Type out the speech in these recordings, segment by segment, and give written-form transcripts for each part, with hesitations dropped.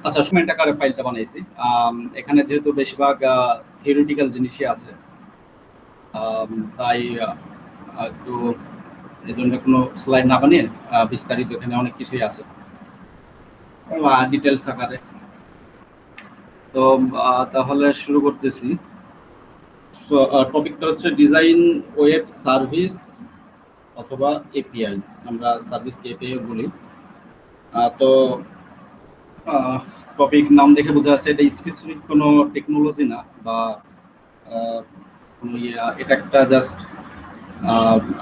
আচ্ছা, ডকুমেন্ট আকারে ফাইলটা বানাইছি। এখানে যেহেতু বেশিরভাগ থিওরিটিক্যাল জিনিসই আছে, তাই একটু এই জন্য কোনো স্লাইড না বানিয়ে বিস্তারিত এখানে অনেক কিছুই আছে ডিটেলস আকারে। তো তাহলে শুরু করতেছি। টপিকটা হচ্ছে ডিজাইন ওয়েব সার্ভিস অথবা এপিআই। আমরা সার্ভিসকে এপিআই বলি। তো টপিক নাম দেখে বোঝা যাচ্ছে এটা স্পেসিফিক কোনো টেকনোলজি না, বা কোনো এটা একটা জাস্ট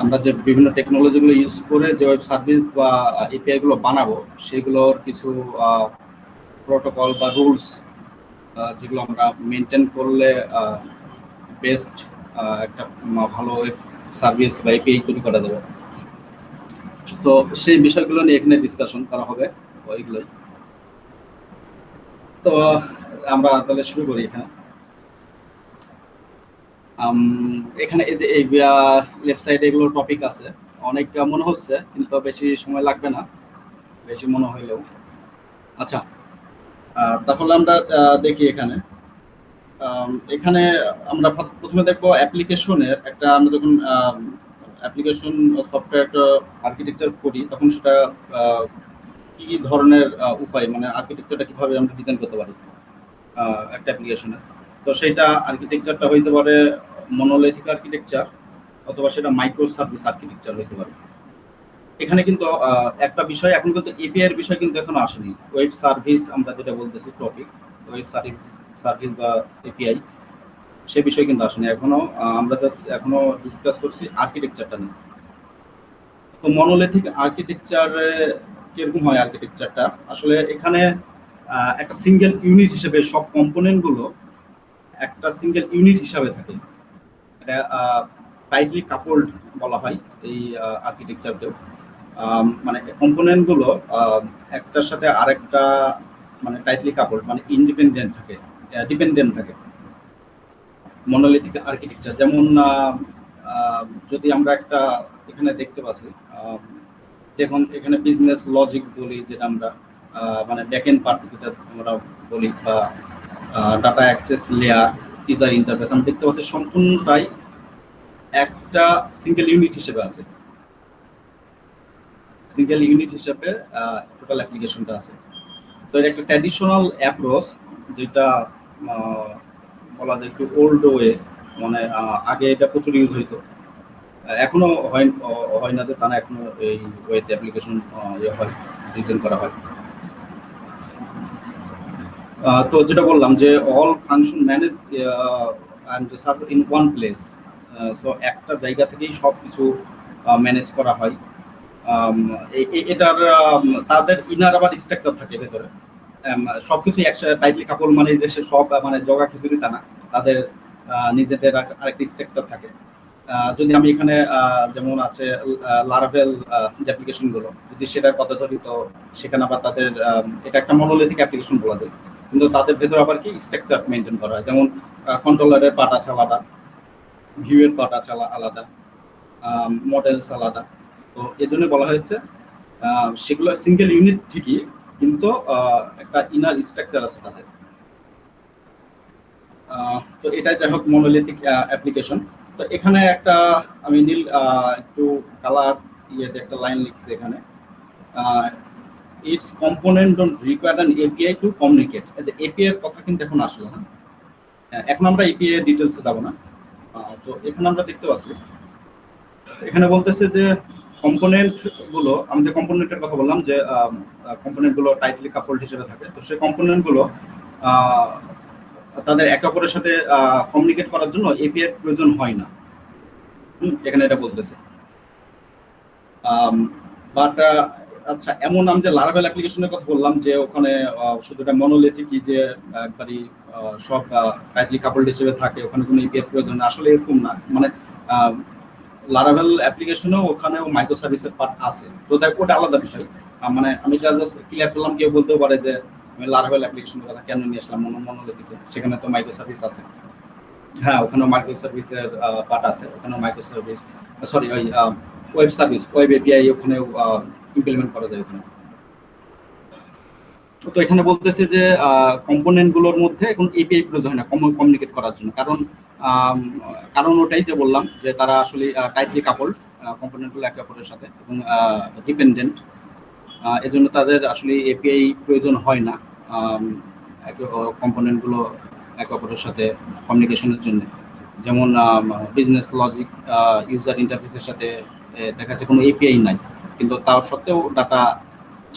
আমরা যে বিভিন্ন টেকনোলজিগুলো ইউজ করে যে ওয়েব সার্ভিস বা এপিআই গুলো বানাবো, সেগুলোর কিছু প্রোটোকল বা রুলস যেগুলো আমরা মেনটেন করলে বেস্ট একটা ভালো ওয়েব সার্ভিস বা এপিআই তৈরি করা যাবে। তো সেই বিষয়গুলো নিয়ে এখানে ডিসকাশন করা হবে ওইগুলোই। তো আমরা তাহলে শুরু করি। এখানে এই যে এই ওয়েবসাইটে এগুলো টপিক আছে, অনেক মনে হচ্ছে, কিন্তু বেশি সময় লাগবে না, বেশি মনে হইলেও। আচ্ছা, তাহলে আমরা দেখি এখানে এখানে আমরা প্রথমে দেখবো অ্যাপ্লিকেশনের একটা। আমরা যখন অ্যাপ্লিকেশন সফটওয়্যার আর্কিটেকচার করি, তখন সেটা কি কি ধরনের উপায়, মানে আর্কিটেকচারটা কিভাবে আমরা ডিজাইন করতে পারি একটা অ্যাপ্লিকেশনে। তো সেইটা আর্কিটেকচারটা হইতে পারে মনোলিথিক আর্কিটেকচার, অথবা সেটা মাইক্রো সার্ভিস আর্কিটেকচার হইতে পারে। এখানে কিন্তু একটা বিষয়, এখন কিন্তু এপিআই এর বিষয় কিন্তু এখনো আসেনি। ওয়েব সার্ভিস আমরা যেটা বলতেছি টপিক, ওয়েব সার্ভিস বা এপিআই, সে বিষয় কিন্তু আসেনি এখনো। আমরা জাস্ট এখনো ডিসকাস করছি আর্কিটেকচারটা নিয়ে। তো মনোলিথিক আর্কিটেকচারে কিরকম হয় আর্কিটেকচারটা? আসলে এখানে একটা সিঙ্গেল ইউনিট হিসেবে সব কম্পোনেন্ট গুলো একটা সিঙ্গেল ইউনিট হিসাবে থাকে। এটা টাইটলি কাপলড বলা হয় এই আর্কিটেকচারকেও। মানে কম্পোনেন্ট গুলো একটার সাথে আরেকটা মানে টাইটলি কাপলড, মানে ইন্ডিপেন্ডেন্ট থাকে, ডিপেন্ডেন্ট থাকে মনোলিথিক আর্কিটেকচার। যেমন যদি আমরা একটা এখানে দেখতে পাচ্ছি, যেমন এখানে বিজনেস লজিক বলি, যেটা আমরা মানে ব্যাকএন্ড পার্ট যেটা আমরা বলি, বা data access layer, user interface, আমরা দেখতে পাচ্ছি সম্পূর্ণটাই একটা সিঙ্গেল ইউনিট হিসেবে আছে। সিঙ্গেল ইউনিট হিসেবে টোটাল অ্যাপ্লিকেশনটা আছে। তো এটা একটা ট্র্যাডিশনাল অ্যাপ্রোচ, যেটা বলা যায় একটু ওল্ড ওয়ে, মানে আগে এটা প্রচুর ইউজ হইতো, এখনো হয় না যে তা না, এখনো এই ওয়েতে অ্যাপ্লিকেশন হয়, ডিজাইন করা হয়। তো যেটা বললাম যে all function manage and serve in one place. So একটা জায়গা থেকেই সব কিছু ম্যানেজ করা হয়। এটার তাদের ইনার আবার স্ট্রাকচার থাকে ভেতরে, সবকিছু একসাথে টাইটলি কাপল, মানে যে সব মানে জগা খিচুড়ি তা না, তাদের নিজেদের আরেকটি স্ট্রাকচার থাকে। যদি আমি এখানে যেমন আছে লারাভেল যে অ্যাপ্লিকেশন গুলো, যদি সেটার কথা ধরি, তো সেখানে আবার তাদের এটা একটা মনোলিথিক অ্যাপ্লিকেশন বলা যায়, কিন্তু তাদের ভেতরে আবার কি স্ট্রাকচার মেনটেন করা হয়। যেমন কন্ট্রোলারের পার্ট আছে আলাদা, ভিউয়ের পার্ট আছে আলাদা, মডেলস আলাদা। তো এই জন্য বলা হয়েছে সেগুলো সিঙ্গেল ইউনিট ঠিকই, কিন্তু একটা ইনার স্ট্রাকচার আছে তাদের। তো এটা যাই হোক মনোলিথিক অ্যাপ্লিকেশন। তো এখানে একটা আমি নীল একটু কালার ইয়েতে একটা লাইন লিখছি এখানে, it's component don't require an API to communicate. এই যে এপিআই এর কথা কিন্তু এখন আসলো না, এখন আমরা এপিআই এর ডিটেলসে যাব না। তো এখানে আমরা দেখতে পাচ্ছি এখানে বলতেছে যে কম্পোনেন্ট গুলো, আমি যে কম্পোনেন্টের কথা বললাম, যে কম্পোনেন্ট গুলো টাইটলি কাপলড হিসেবে থাকে, তো সেই কম্পোনেন্ট গুলো তাদের একে অপরের সাথে কমিউনিকেট করার জন্য এপিআই এর প্রয়োজন হয় না, এখানে এটা বলতেছে। বাট আচ্ছা, এমন আমি যে লারাভেল অ্যাপ্লিকেশনের কথা বললাম, যে ওখানে শুধু এটা মনোলিথিকই, যে একবারই সব টাইটলি কাপলড হিসেবে থাকে, ওখানে কোনো এপিআই এর প্রয়োজন না, আসলে এরকম না। মানে লারাভেল অ্যাপ্লিকেশনেও ওখানেও মাইক্রো সার্ভিসের পার্ট আছে, তো তাই ওটা আলাদা বিষয়। মানে আমি এটা জাস্ট ক্লিয়ার করলাম, কেউ বলতেও পারে যে আমি লারাভেল অ্যাপ্লিকেশনের কথা কেন নিয়ে আসলাম মনোলিথিকে, সেখানে তো মাইক্রো সার্ভিস আছে। হ্যাঁ, ওখানেও মাইক্রো সার্ভিসের পার্ট আছে, ওখানেও মাইক্রো সার্ভিস, সরি ওই ওয়েব সার্ভিস, ওয়েব এপিআই ওখানেও ইমপ্লিমেন্ট করা যায় ওখানে। তো এখানে বলতেছে যে কম্পোনেন্ট গুলোর মধ্যে এখন এপিআই প্রয়োজন হয় না কমিউনিকেট করার জন্য, কারণ কারণ ওটাই যে বললাম যে তারা আসলে টাইটলি কাপড় কম্পোনেন্ট গুলো একে অপরের সাথে এবং ডিপেন্ডেন্ট, এজন্য তাদের আসলে এপিআই প্রয়োজন হয় না কম্পোনেন্ট গুলো একে অপরের সাথে কমিউনিকেশনের জন্য। যেমন বিজনেস লজিক ইউজার ইন্টারফেসের সাথে দেখা যাচ্ছে কোনো এপিআই নাই, কিন্তু তার সত্ত্বেও ডাটা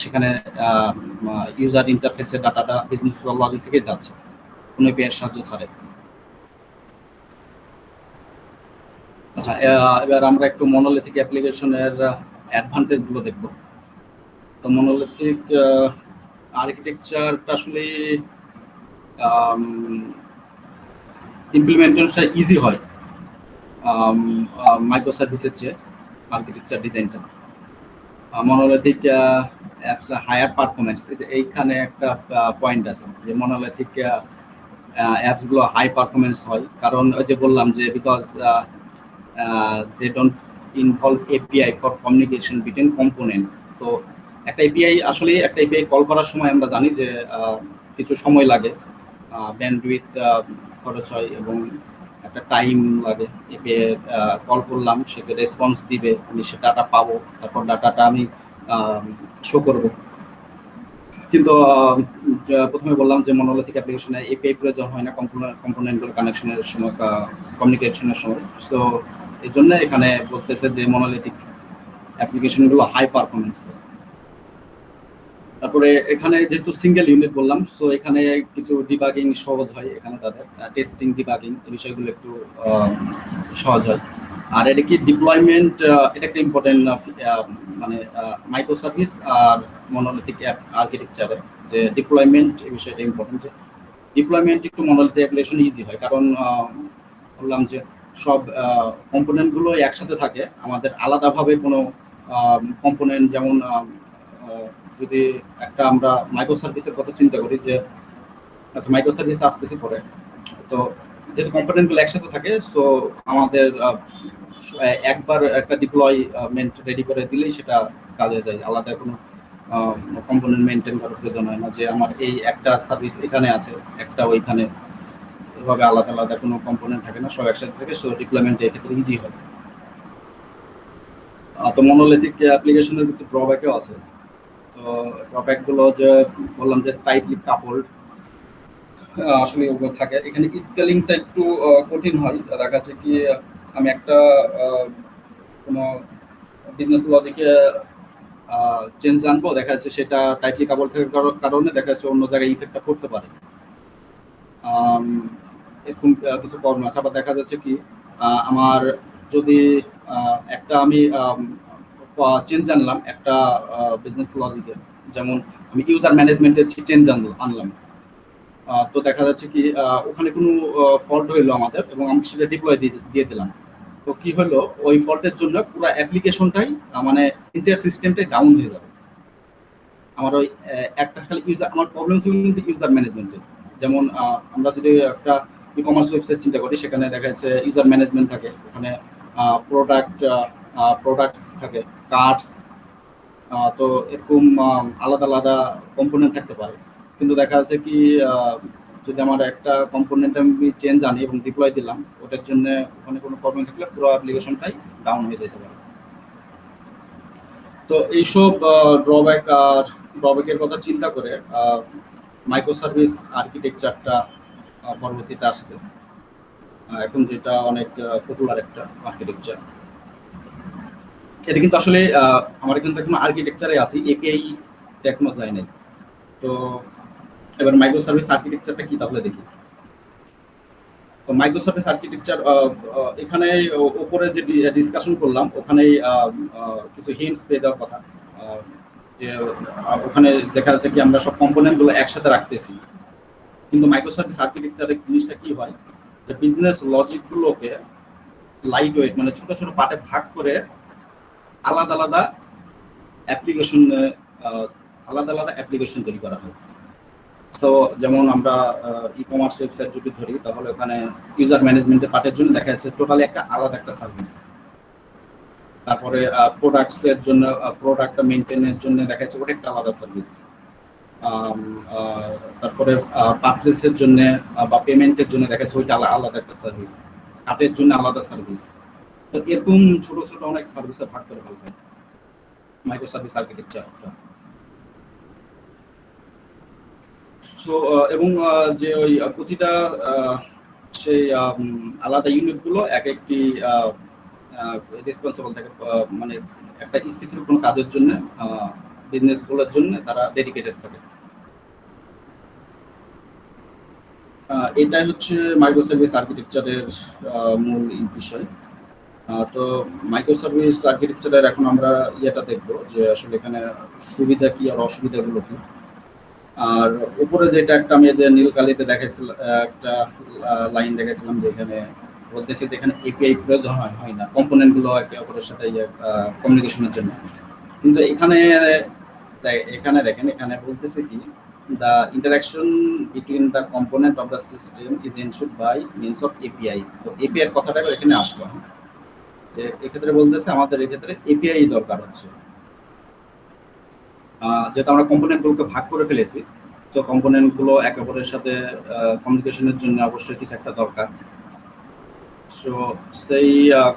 সেখানে ইউজার ইন্টারফেসের ডাটাটা বিজনেস লজিক থেকে যাচ্ছে কোনো এপিআই এর সাহায্য ছাড়াই। আচ্ছা, এবার আমরা একটু মনোলিথিক অ্যাপ্লিকেশনের অ্যাডভান্টেজ গুলো দেখব। তো মনোলিথিক আর্কিটেকচারটা আসলে ইমপ্লিমেন্টেশনটা ইজি হয় মাইক্রো সার্ভিসের চেয়ে আর্কিটেকচার ডিজাইনটা। মনোলিথিক অ্যাপস হায়ার পারফরমেন্স, এইখানে একটা পয়েন্ট আছে যে মনোলিথিক অ্যাপসগুলো হাই পারফরমেন্স হয়, কারণ ওই যে বললাম যে because they don't involve API for communication between components. তো একটা এপিআই কল করার সময় আমরা জানি যে কিছু সময় লাগে, ব্যান্ডউইথ খরচ হয় এবং একটা টাইম লাগে। এপিআই কল করলাম, সে রেসপন্স দিবে, আমি সে ডাটা পাবো, তারপর ডাটাটা আমি শো করব। কিন্তু প্রথমে বললাম যে মনোলিথিক অ্যাপ্লিকেশনে এপিআই প্রয়োজন হয় না কম্পোনেন্টগুলো কানেকশনের সময়, কমিউনিকেশনের সময়। সো এই জন্য এখানে বলতেছে যে মনোলিথিক অ্যাপ্লিকেশনগুলো হাই পারফরমেন্স। তারপরে এখানে যেহেতু সিঙ্গেল ইউনিট বললাম, সো এখানে কিছু ডিবাগিং সহজ হয়, এখানে তাদের টেস্টিং ডিবাগিং এই বিষয়গুলো একটু সহজ হয়। আর এটা কি ডিপ্লয়মেন্ট, এটা একটা ইম্পর্টেন্ট মানে মাইক্রো সার্ভিস আর মনোলিথিক অ্যাপ আর্কিটেকচারে যে ডিপ্লয়মেন্ট এই বিষয়টা ইম্পর্টেন্ট। যে ডিপ্লয়মেন্ট একটু মনোলিথিক অ্যাপ্লিকেশন ইজি হয়, কারণ বললাম যে সব কম্পোনেন্টগুলো একসাথে থাকে, আমাদের আলাদাভাবে কোনো কম্পোনেন্ট, যেমন যদি একটা আমরা মাইক্রো সার্ভিসের কথা চিন্তা করি যে আচ্ছা মাইক্রো সার্ভিস আসতেছি পরে, তো যেহেতু কম্পোনেন্টগুলো একসাথে থাকে, সো আমাদের একবার একটা ডিপ্লয়মেন্ট রেডি করে দিলেই সেটা কাজে যায়, আলাদা কোনো কম্পোনেন্ট মেনটেন করার প্রয়োজন হয় না যে আমার এই একটা সার্ভিস এখানে আছে, একটা ওইখানে, এভাবে আলাদা আলাদা কোনো কম্পোনেন্ট থাকে না, সব একসাথে থাকে। সো ডিপ্লয়মেন্ট এক্ষেত্রে ইজি হয়। তো মনোলিথিক অ্যাপ্লিকেশনের কিছু ড্রব্যাকও আছে। তো ড্রব্যাকগুলো যে বললাম যে টাইটলি কাপড় আসলে ওগুলো থাকে, এখানে স্কেলিংটা একটু কঠিন হয়। দেখা যাচ্ছে কি আমি একটা কোনো বিজনেস লজিকে চেঞ্জ আনবো, দেখা যাচ্ছে সেটা টাইটলি কাপড় থাকার কারণে দেখা যাচ্ছে অন্য জায়গায় ইফেক্টটা করতে পারে, এরকম কিছু প্রবলেম আছে। আবার দেখা যাচ্ছে কি আমার যদি একটা আমি চেঞ্জ আনলাম একটা বিজনেস লজিকে, যেমন আমি ইউজার ম্যানেজমেন্টের চেঞ্জ আনলাম, তো দেখা যাচ্ছে কি ওখানে কোনো ফল্ট হইলো আমাদের এবং আমি সেটা ডিপ্লয় দিয়ে দিলাম। তো কি হলো, ওই ফল্টের জন্য পুরো অ্যাপ্লিকেশনটাই মানে ইন্টার সিস্টেমটাই ডাউন হয়ে যাবে। আমার ওই একটা খালি ইউজার, আমার প্রবলেম ছিল কিন্তু ইউজার ম্যানেজমেন্টের। যেমন আমরা যদি একটা ই কমার্স ওয়েবসাইট চিন্তা করি, সেখানে দেখা যাচ্ছে ইউজার ম্যানেজমেন্ট থাকে, ওখানে প্রোডাক্টস থাকে, কার্ডস, তো এরকম আলাদা আলাদা কম্পোনেন্ট থাকতে পারে। কিন্তু দেখা যাচ্ছে কি যদি আমার একটা কম্পোনেন্ট আমি চেঞ্জ আনি এবং ডিপ্লয় দিলাম, ওটার জন্য ওখানে কোনো প্রবলেম থাকলে পুরো অ্যাপ্লিকেশনটাই ডাউন হয়ে যেতে পারে। তো এইসব ড্রব্যাকের কথা চিন্তা করে মাইক্রো সার্ভিস আর্কিটেকচারটা পরবর্তীতে আসছে, এখন যেটা অনেক পপুলার একটা আর্কিটেকচার। এটা কিন্তু আসলে আমরা কিন্তু এখন আর্কিটেকচারে আছি, এপিআই এখনো যায় নাই। তো এবার মাইক্রো সার্ভিস আর্কিটেকচারটা কি তাহলে দেখি। তো মাইক্রো সার্ভিস আর্কিটেকচার এখানে উপরে যে ডিসকাশন করলাম ওখানেই কিছু হিন্টস পেয়ে যাওয়ার কথা, যে ওখানে দেখা যাচ্ছে কি আমরা সব কম্পোনেন্টগুলো একসাথে রাখতেছি, কিন্তু মাইক্রো সার্ভিস আর্কিটেকচারের জিনিসটা কি হয় যে বিজনেস লজিকগুলোকে লাইট ওয়েট মানে ছোট ছোট পার্টে ভাগ করে আলাদা আলাদা অ্যাপ্লিকেশন তৈরি করা হয়। সো যেমন আমরা ই কমার্স ওয়েবসাইট যদি ধরি, তাহলে ওখানে ইউজার ম্যানেজমেন্টের পার্টের জন্য দেখা যাচ্ছে টোটালি একটা আলাদা একটা সার্ভিস। তারপরে প্রোডাক্টসের জন্য প্রোডাক্টটা মেনটেনের জন্য দেখা যাচ্ছে ওটা একটা আলাদা সার্ভিস। আম, তারপরে পারচেসের জন্য বা পেমেন্টের জন্য দেখা যাচ্ছে ওইটা আলাদা একটা সার্ভিস, কাটের জন্য আলাদা সার্ভিস। তো এরকম ছোট ছোট অনেক সার্ভিসে ভাগ করে ফেলা হয় মাইক্রো সার্ভিস আর্কিটেকচারটা। সো এবং যে ওই প্রতিটা আহ, সেই আলাদা ইউনিটগুলো এক একটি রেসপন্সিবল থাকে, মানে একটা স্পেসিফিক কোনো কাজের জন্য, বিজনেস গুলোর জন্য তারা ডেডিকেটেড থাকে। এটাই হচ্ছে মাইক্রো সার্ভিস আর্কিটেকচারের মূল বিষয়। তো মাইক্রো সার্ভিস আর্কিটেকচারের এখন আমরা ইয়েটা দেখবো যে আসলে এখানে সুবিধা কি আর অসুবিধাগুলো কি। আর উপরে যেটা একটা আমি যে নীল কালিতে দেখাইছিলাম, একটা লাইন দেখাইছিলাম যেখানে বলতেছি যে এখানে এপিআই প্রয়োজন হয় না কম্পোনেন্ট গুলো একে অপরের সাথে কমিউনিকেশনের জন্য। কিন্তু এখানে দেখেন, এখানে বলতেছে কি the interaction between the component of the system is ensured by means of API। তো এপিআই এর কথাটা এখানে আসলো, যে এক্ষেত্রে বলতেছে আমাদের এক্ষেত্রে এপিআই দরকার হচ্ছে, যেহেতু আমরা কম্পোনেন্ট গুলোকে ভাগ করে ফেলেছি। তো কম্পোনেন্ট গুলো একে অপরের সাথে কমিউনিকেশনের জন্য অবশ্যই কিছু একটা দরকার। সো সেই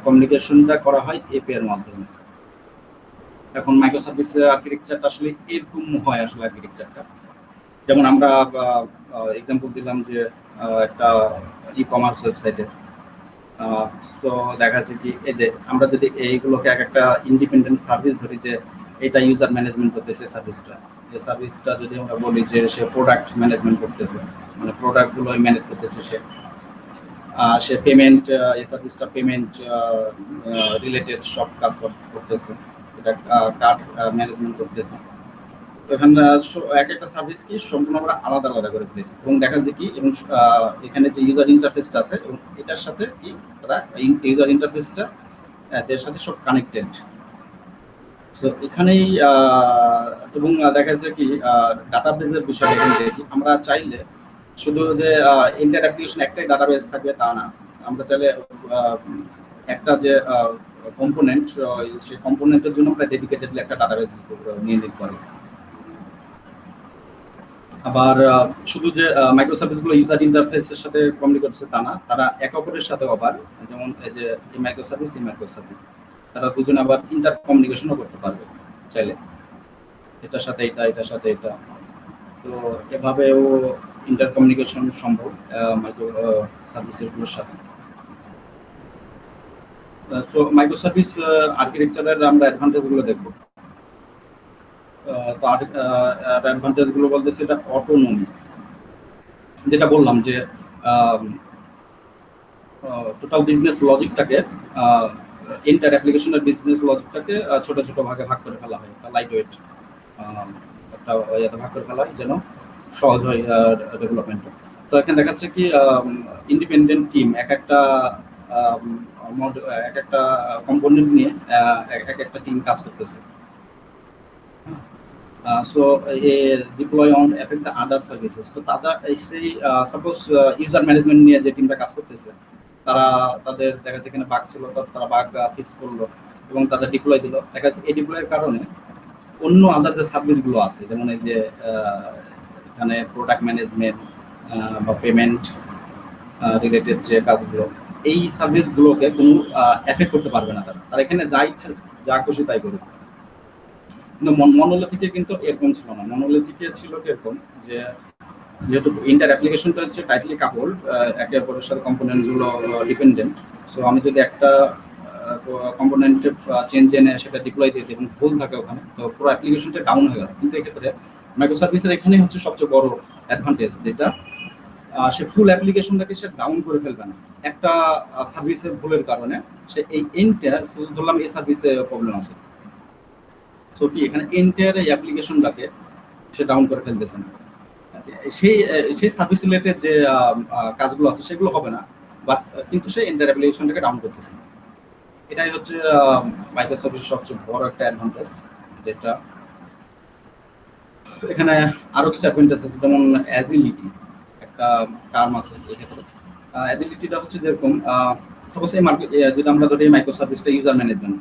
কমিউনিকেশনটা করা হয় এপিআই এর মাধ্যমে। এখন মাইক্রো সার্ভিস আর্কিটেকচারটা আসলে এরকম হয় আসলে আর্কিটেকচারটা। যেমন আমরা এক্সাম্পল দিলাম যে একটা ই কমার্স ওয়েবসাইটে, তো দেখা যাচ্ছে কি এই যে আমরা যদি এইগুলোকে এক একটা ইন্ডিপেন্ডেন্ট সার্ভিস ধরি, যে এটা ইউজার ম্যানেজমেন্ট করতেছে সার্ভিসটা, এই সার্ভিসটা যদি আমরা বলি যে সে প্রোডাক্ট ম্যানেজমেন্ট করতেছে, মানে প্রোডাক্টগুলো ম্যানেজ করতেছে সে, সে পেমেন্ট, এই সার্ভিসটা পেমেন্ট রিলেটেড সব কাজ করতেছে, এটা কার্ড ম্যানেজমেন্ট করতেছে। এখানে এক একটা সার্ভিস কি সম্পূর্ণ আমরা আলাদা আলাদা করে ফেলেছি এবং দেখা যায় কি, এবং এখানে যে ইউজার ইন্টারফেসটা আছে এবং এটার সাথে কি তারা ইউজার ইন্টারফেসটা এর সাথে সব কানেক্টেড। সো এখানেই এবং দেখা যাচ্ছে কি ডাটাবেসের বিষয়ে এখানে দেখি আমরা চাইলে শুধু যে ইন্টার অ্যাপ্লিকেশন একটাই ডাটাবেস থাকবে তা না, আমরা চাইলে একটা যে কম্পোনেন্ট, সেই কম্পোনেন্টের জন্য আমরা ডেডিকেটেডলি একটা ডাটাবেস নিয়ে নিতে পারি। আবার শুধু যে মাইক্রো সার্ভিসগুলো ইউজার ইন্টারফেসের সাথে কমিউনিকেট করছে তা না, তারা একে অপরের সাথে আবার, যেমন এই যে এই মাইক্রো সার্ভিস তারা দুজন আবার ইন্টার কমিউনিকেশনও করতে পারবে চাইলে, এটার সাথে এটা, এটার সাথে এটা। তো এভাবেও ইন্টার কমিউনিকেশন সম্ভব মাইক্রো সার্ভিসগুলোর সাথে। সো মাইক্রো সার্ভিস আর্কিটেকচারের আমরা অ্যাডভান্টেজগুলো দেখবো। তো অ্যাডভান্টেজ গুলো বলতেছে এটা অটোনমি, যেটা বললাম যে টোটাল বিজনেস লজিকটাকে, ইন্টার অ্যাপ্লিকেশনের বিজনেস লজিকটাকে ছোট ছোট ভাগে ভাগ করে ফেলা হয়, একটা লাইট ওয়েট একটা ইয়েতে ভাগ করে ফেলা হয় যেন সহজ হয় ডেভেলপমেন্ট। তো এখানে দেখাচ্ছে কি ইন্ডিপেন্ডেন্ট টিম এক একটা এক একটা কম্পোনেন্ট নিয়ে এক একটা টিম কাজ করতেছে। So deploy on affect the other services। তো তারা সেই সাপোজ ইউজার ম্যানেজমেন্ট নিয়ে যে টিমটা কাজ করতেছে, তারা তাদের দেখা যাচ্ছে এখানে বাগ ছিল, তারা বাগ ফিক্স করলো এবং তারা ডিপ্লয় দিল। দেখা যাচ্ছে এই ডিপ্লয়ের কারণে অন্য আদার যে সার্ভিসগুলো আছে, যেমন এই যে এখানে প্রোডাক্ট ম্যানেজমেন্ট বা পেমেন্ট রিলেটেড যে কাজগুলো, এই সার্ভিসগুলোকে কোনো এফেক্ট করতে পারবে না। তারা এখানে যা ইচ্ছা যা খুশি তাই করবে। কিন্তু মনোলিথিকে কিন্তু এরকম ছিল না। মনোলিথিকে ছিল এরকম যে যেহেতু ইন্টার অ্যাপ্লিকেশনটা হচ্ছে টাইটলি কাপড়, একে অপরের সাথে কম্পোনেন্ট গুলো ডিপেন্ডেন্ট। সো আমি যদি একটা কম্পোনেন্ট চেঞ্জ এনে সেটা ডিপ্লয় দিয়ে দিই এবং ভুল থাকে ওখানে, তো পুরো অ্যাপ্লিকেশনটা ডাউন হয়ে গেল। কিন্তু এক্ষেত্রে মাইক্রো সার্ভিসের এখানেই হচ্ছে সবচেয়ে বড় অ্যাডভান্টেজ, যেটা সে ফুল অ্যাপ্লিকেশনটাকে সে ডাউন করে ফেলবে না একটা সার্ভিসের ভুলের কারণে। সে এই এন্টার, ধরলাম এই সার্ভিসে প্রবলেম আছে, সো কি এখানে এন্টায়ার এই অ্যাপ্লিকেশনটাকে সে ডাউন করে ফেলতেছে না। সেই সেই সার্ভিস রিলেটেড যে কাজগুলো আছে সেগুলো হবে না, বাট কিন্তু সে এন্টায়ার অ্যাপ্লিকেশনটাকে ডাউন করতেছে। এটাই হচ্ছে মাইক্রো সার্ভিসের সবচেয়ে বড় একটা অ্যাডভান্টেজ। যেটা এখানে আরো কিছু অ্যাডভান্টেজ আছে, যেমন অ্যাজিলিটি একটা টার্ম আছে এক্ষেত্রে। অ্যাজিলিটিটা হচ্ছে যেরকম সাপোজ এই মার্কেট যদি আমরা ধরি মাইক্রো সার্ভিসটা ইউজার ম্যানেজমেন্ট,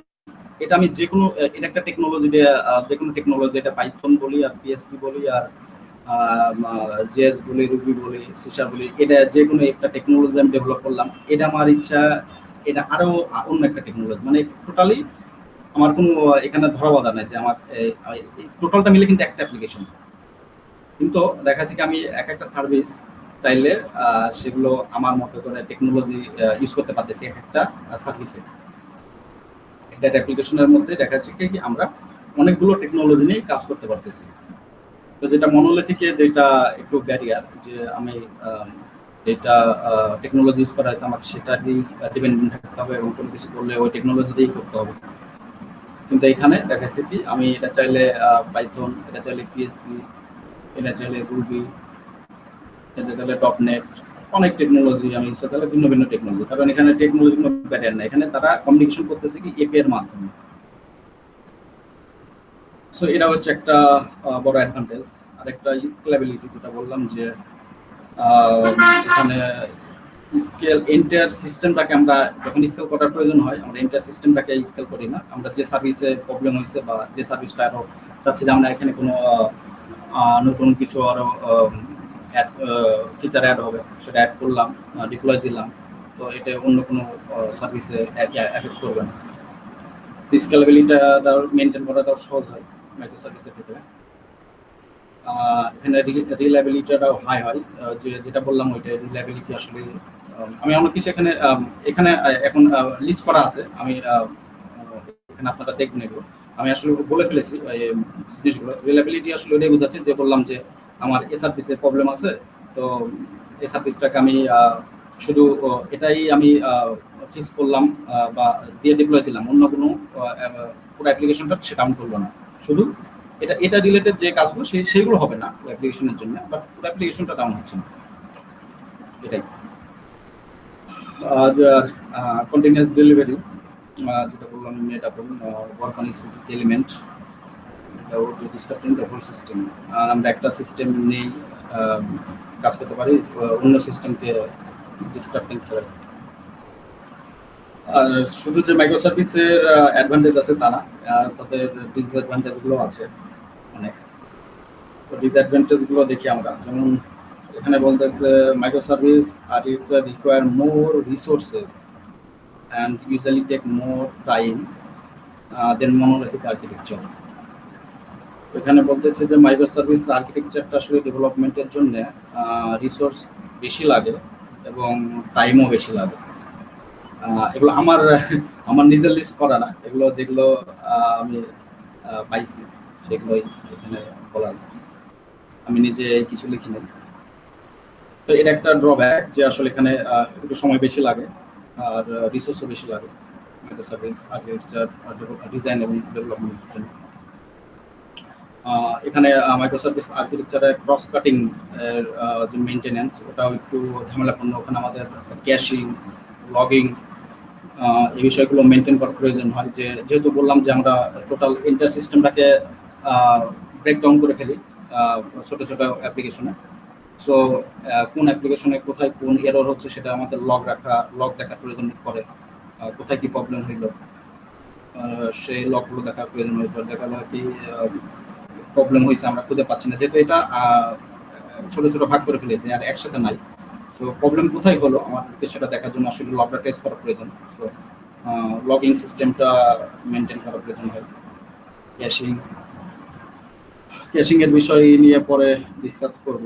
এটা আমি যে কোনো, এটা একটা টেকনোলজি দিয়ে, যে কোনো টেকনোলজি, এটা পাইথন বলি আর পিএসপি বলি আর জেএস বলি, রুবি বলি, সিসা বলি, এটা যে কোনো একটা টেকনোলজি আমি ডেভেলপ করলাম, এটা আমার ইচ্ছা এটা আরো অন্য একটা টেকনোলজি, মানে টোটালি আমার কোনো এখানে ধরা বাধা নাই যে আমার টোটালটা মিলে কিন্তু একটা অ্যাপ্লিকেশন। কিন্তু দেখা যাচ্ছে কি আমি এক একটা সার্ভিস চাইলে সেগুলো আমার মতো করে টেকনোলজি ইউজ করতে পারতেছি এক একটা সার্ভিসে। ডেটা অ্যাপ্লিকেশনের মধ্যে দেখা যাচ্ছে কি আমরা অনেকগুলো টেকনোলজি নিয়ে কাজ করতে পারতেছি। তো যেটা মনোলিথিকে যেটা একটু ব্যারিয়ার, যে আমি যেটা টেকনোলজি ইউজ করা হয়েছে আমাকে সেটাতেই ডিপেন্ডেন্ট থাকতে হবে এবং কোনো কিছু করলে ওই টেকনোলজি দিয়েই করতে হবে। কিন্তু এখানে দেখা যাচ্ছে কি আমি এটা চাইলে পাইথন, এটা চাইলে পিএসপি, এটা চাইলে রুবি, এটা চাইলে ডটনেট, অনেক টেকনোলজি আমি ইচ্ছা চাইলে ভিন্ন ভিন্ন টেকনোলজি, কারণ এখানে টেকনোলজি কোনো ব্যারিয়ার না, এখানে তারা কমিউনিকেশন করতেছে কি এপিআই এর মাধ্যমে। সো এটা হচ্ছে একটা বড় অ্যাডভান্টেজ। আর একটা স্কেলেবিলিটি, যেটা বললাম যে এখানে স্কেল এন্টায়ার সিস্টেমটাকে আমরা যখন স্কেল করার প্রয়োজন হয় আমরা এন্টায়ার সিস্টেমটাকে স্কেল করি না, আমরা যে সার্ভিসে প্রবলেম হয়েছে বা যে সার্ভিসটা আরও চাচ্ছি যে আমরা এখানে কোনো নতুন কিছু আরও ফিচার অ্যাড হবে সেটা অ্যাড করলাম, ডিপ্লয় দিলাম, তো এটা অন্য কোনো সার্ভিসে এফেক্ট করবে না। তো স্কেলেবিলিটিটা মেনটেন করাটাও সহজ হয় মাইক্রো সার্ভিসের ক্ষেত্রে। এখানে রিলায়েবিলিটিটাও হাই হয়, যেটা বললাম ওইটা রিলায়েবিলিটি আসলে আমি অনেক কিছু এখানে এখানে এখন লিস্ট করা আছে, আমি এখানে আপনারা দেখবেন এগুলো আমি আসলে বলে ফেলেছি জিনিসগুলো। রিলায়েবিলিটি আসলে ওইটাই বোঝাচ্ছে যে বললাম যে আমার এসআরপিসে প্রবলেম আছে, তো এসআরপিসটাকে আমি শুধু এটাই আমি ফিক্স করলাম বা দিয়ে ডিপ্লয় দিলাম, অন্য কোনো পুরো অ্যাপ্লিকেশনটা সে ডাউন করলো না, শুধু এটা রিলেটেড যে কাজগুলো সেইগুলো হবে না অ্যাপ্লিকেশনের জন্য, বাট পুরো অ্যাপ্লিকেশনটা ডাউন হচ্ছে না, এটাই। কন্টিনিউয়াস ডেলিভারি, যেটা বললাম মেটাবল work on specific element, disturbing the whole system. আমরা একটা সিস্টেম নেই কাজ করতে পারি অন্য সিস্টেমকে ডিস্টার্বিং ছাড়া। আর শুধু যে মাইক্রো সার্ভিসের অ্যাডভান্টেজ আছে তা না, তাদের ডিসঅ্যাডভান্টেজগুলো আছে অনেক। তো ডিসঅ্যাডভান্টেজগুলো দেখি আমরা, যেমন এখানে বলতেছে micro service architecture require more resources and usually take more time than monolithic architecture. এখানে বলতেছে যে মাইক্রো সার্ভিস আর্কিটেকচারটা আসলে ডেভেলপমেন্টের জন্য রিসোর্স বেশি লাগে এবং টাইমও বেশি লাগে। এগুলো আমার আমার নিজের লিস্ট করা না, এগুলো যেগুলো আমি পাইছি সেগুলোই এখানে বলা আছে, আমি নিজে কিছু লিখি নাই। তো এটা একটা ড্রব্যাক যে আসলে এখানে একটু সময় বেশি লাগে আর রিসোর্সও বেশি লাগে মাইক্রো সার্ভিস আর্কিটেকচার ডিজাইন এবং ডেভেলপমেন্টের জন্য। এখানে মাইক্রো সার্ভিস আর্কিটেকচারের ক্রস কাটিং এর যে মেনটেনেন্স ওটাও একটু ঝামেলাপূর্ণ। ওখানে আমাদের ক্যাশিং, লগিং এই বিষয়গুলো মেনটেন করার প্রয়োজন হয়, যেহেতু বললাম যে আমরা টোটাল এন্টার সিস্টেমটাকে ব্রেকডাউন করে ফেলি ছোটো ছোটো অ্যাপ্লিকেশনে। সো কোন অ্যাপ্লিকেশনে কোথায় কোন এরর হচ্ছে সেটা আমাদের লগ দেখার প্রয়োজন পড়ে, কোথায় কি প্রবলেম হইল সেই লগগুলো দেখার প্রয়োজন হয়ে পড়ে। দেখা যায় কি প্রবলেম হয়েছে আমরা খুঁজে পাচ্ছি না, যেহেতু এটা ছোট ছোট ভাগ করে ফেলেছি আর একসাথে নাই। তো প্রবলেম কোথায় হলো আমাদেরকে সেটা দেখার জন্য আসলে লগটা টেস্ট করা প্রয়োজন। তো লগিং সিস্টেমটা মেনটেন করা প্রয়োজন হয়। ক্যাশিং এর বিষয় নিয়ে পরে ডিসকাস করব।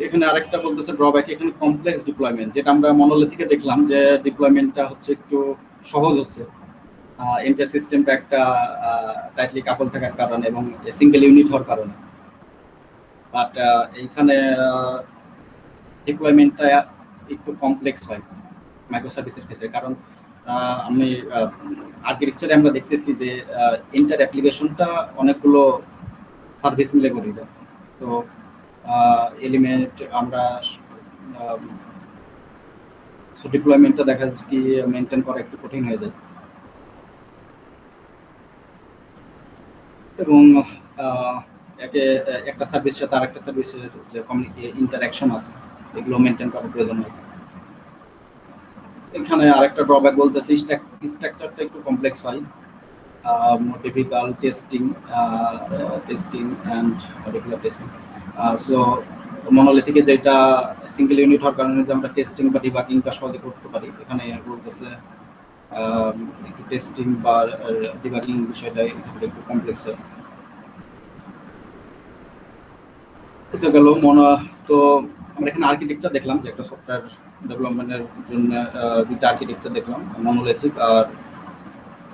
এখানে আরেকটা বলতেছে ড্রব্যাক, এখানে কমপ্লেক্স ডিপ্লয়মেন্ট, যেটা আমরা মনোলিথিকে দেখলাম যে ডিপ্লয়মেন্টটা হচ্ছে একটু সহজ হচ্ছে এন্টার সিস্টেমটা একটা টাইটলি কাপল থাকার কারণে এবং সিঙ্গেল ইউনিট হওয়ার কারণে। বাট এইখানে ডিপ্লয়মেন্টটা একটু কমপ্লেক্স হয় মাইক্রো সার্ভিসের ক্ষেত্রে, কারণ আমি আর্কিটেকচারে আমরা দেখতেছি যে ইন্টার অ্যাপ্লিকেশনটা অনেকগুলো সার্ভিস মিলে করি। তো এলিমেন্ট আমরা ডিপ্লয়মেন্টটা দেখা যাচ্ছে কি মেনটেন করা একটু কঠিন হয়ে যায় এবং একটা সার্ভিসের সাথে আরেকটা সার্ভিসের যে ইন্টারাকশন আছে এগুলো মেনটেন করার প্রয়োজন হয়। এখানে আরেকটা ড্রব্যাক বলতেছে স্ট্রাকচারটা একটু কমপ্লেক্স হয়, more difficult testing and regular testing. So monolithic যেটা সিঙ্গেল ইউনিট হওয়ার কারণে যে আমরা টেস্টিং বা ডিবাগিংটা সহজে করতে পারি, এখানে বলতেছে একটু টেস্টিং বা ডিবাগিং বিষয়টা একটু কমপ্লেক্স হয়। তো গেল তো আমরা এখানে আর্কিটেকচার দেখলাম যে একটা সফটওয়্যার ডেভেলপমেন্টের জন্য দুইটা আর্কিটেকচার দেখলাম, মনোলিথিক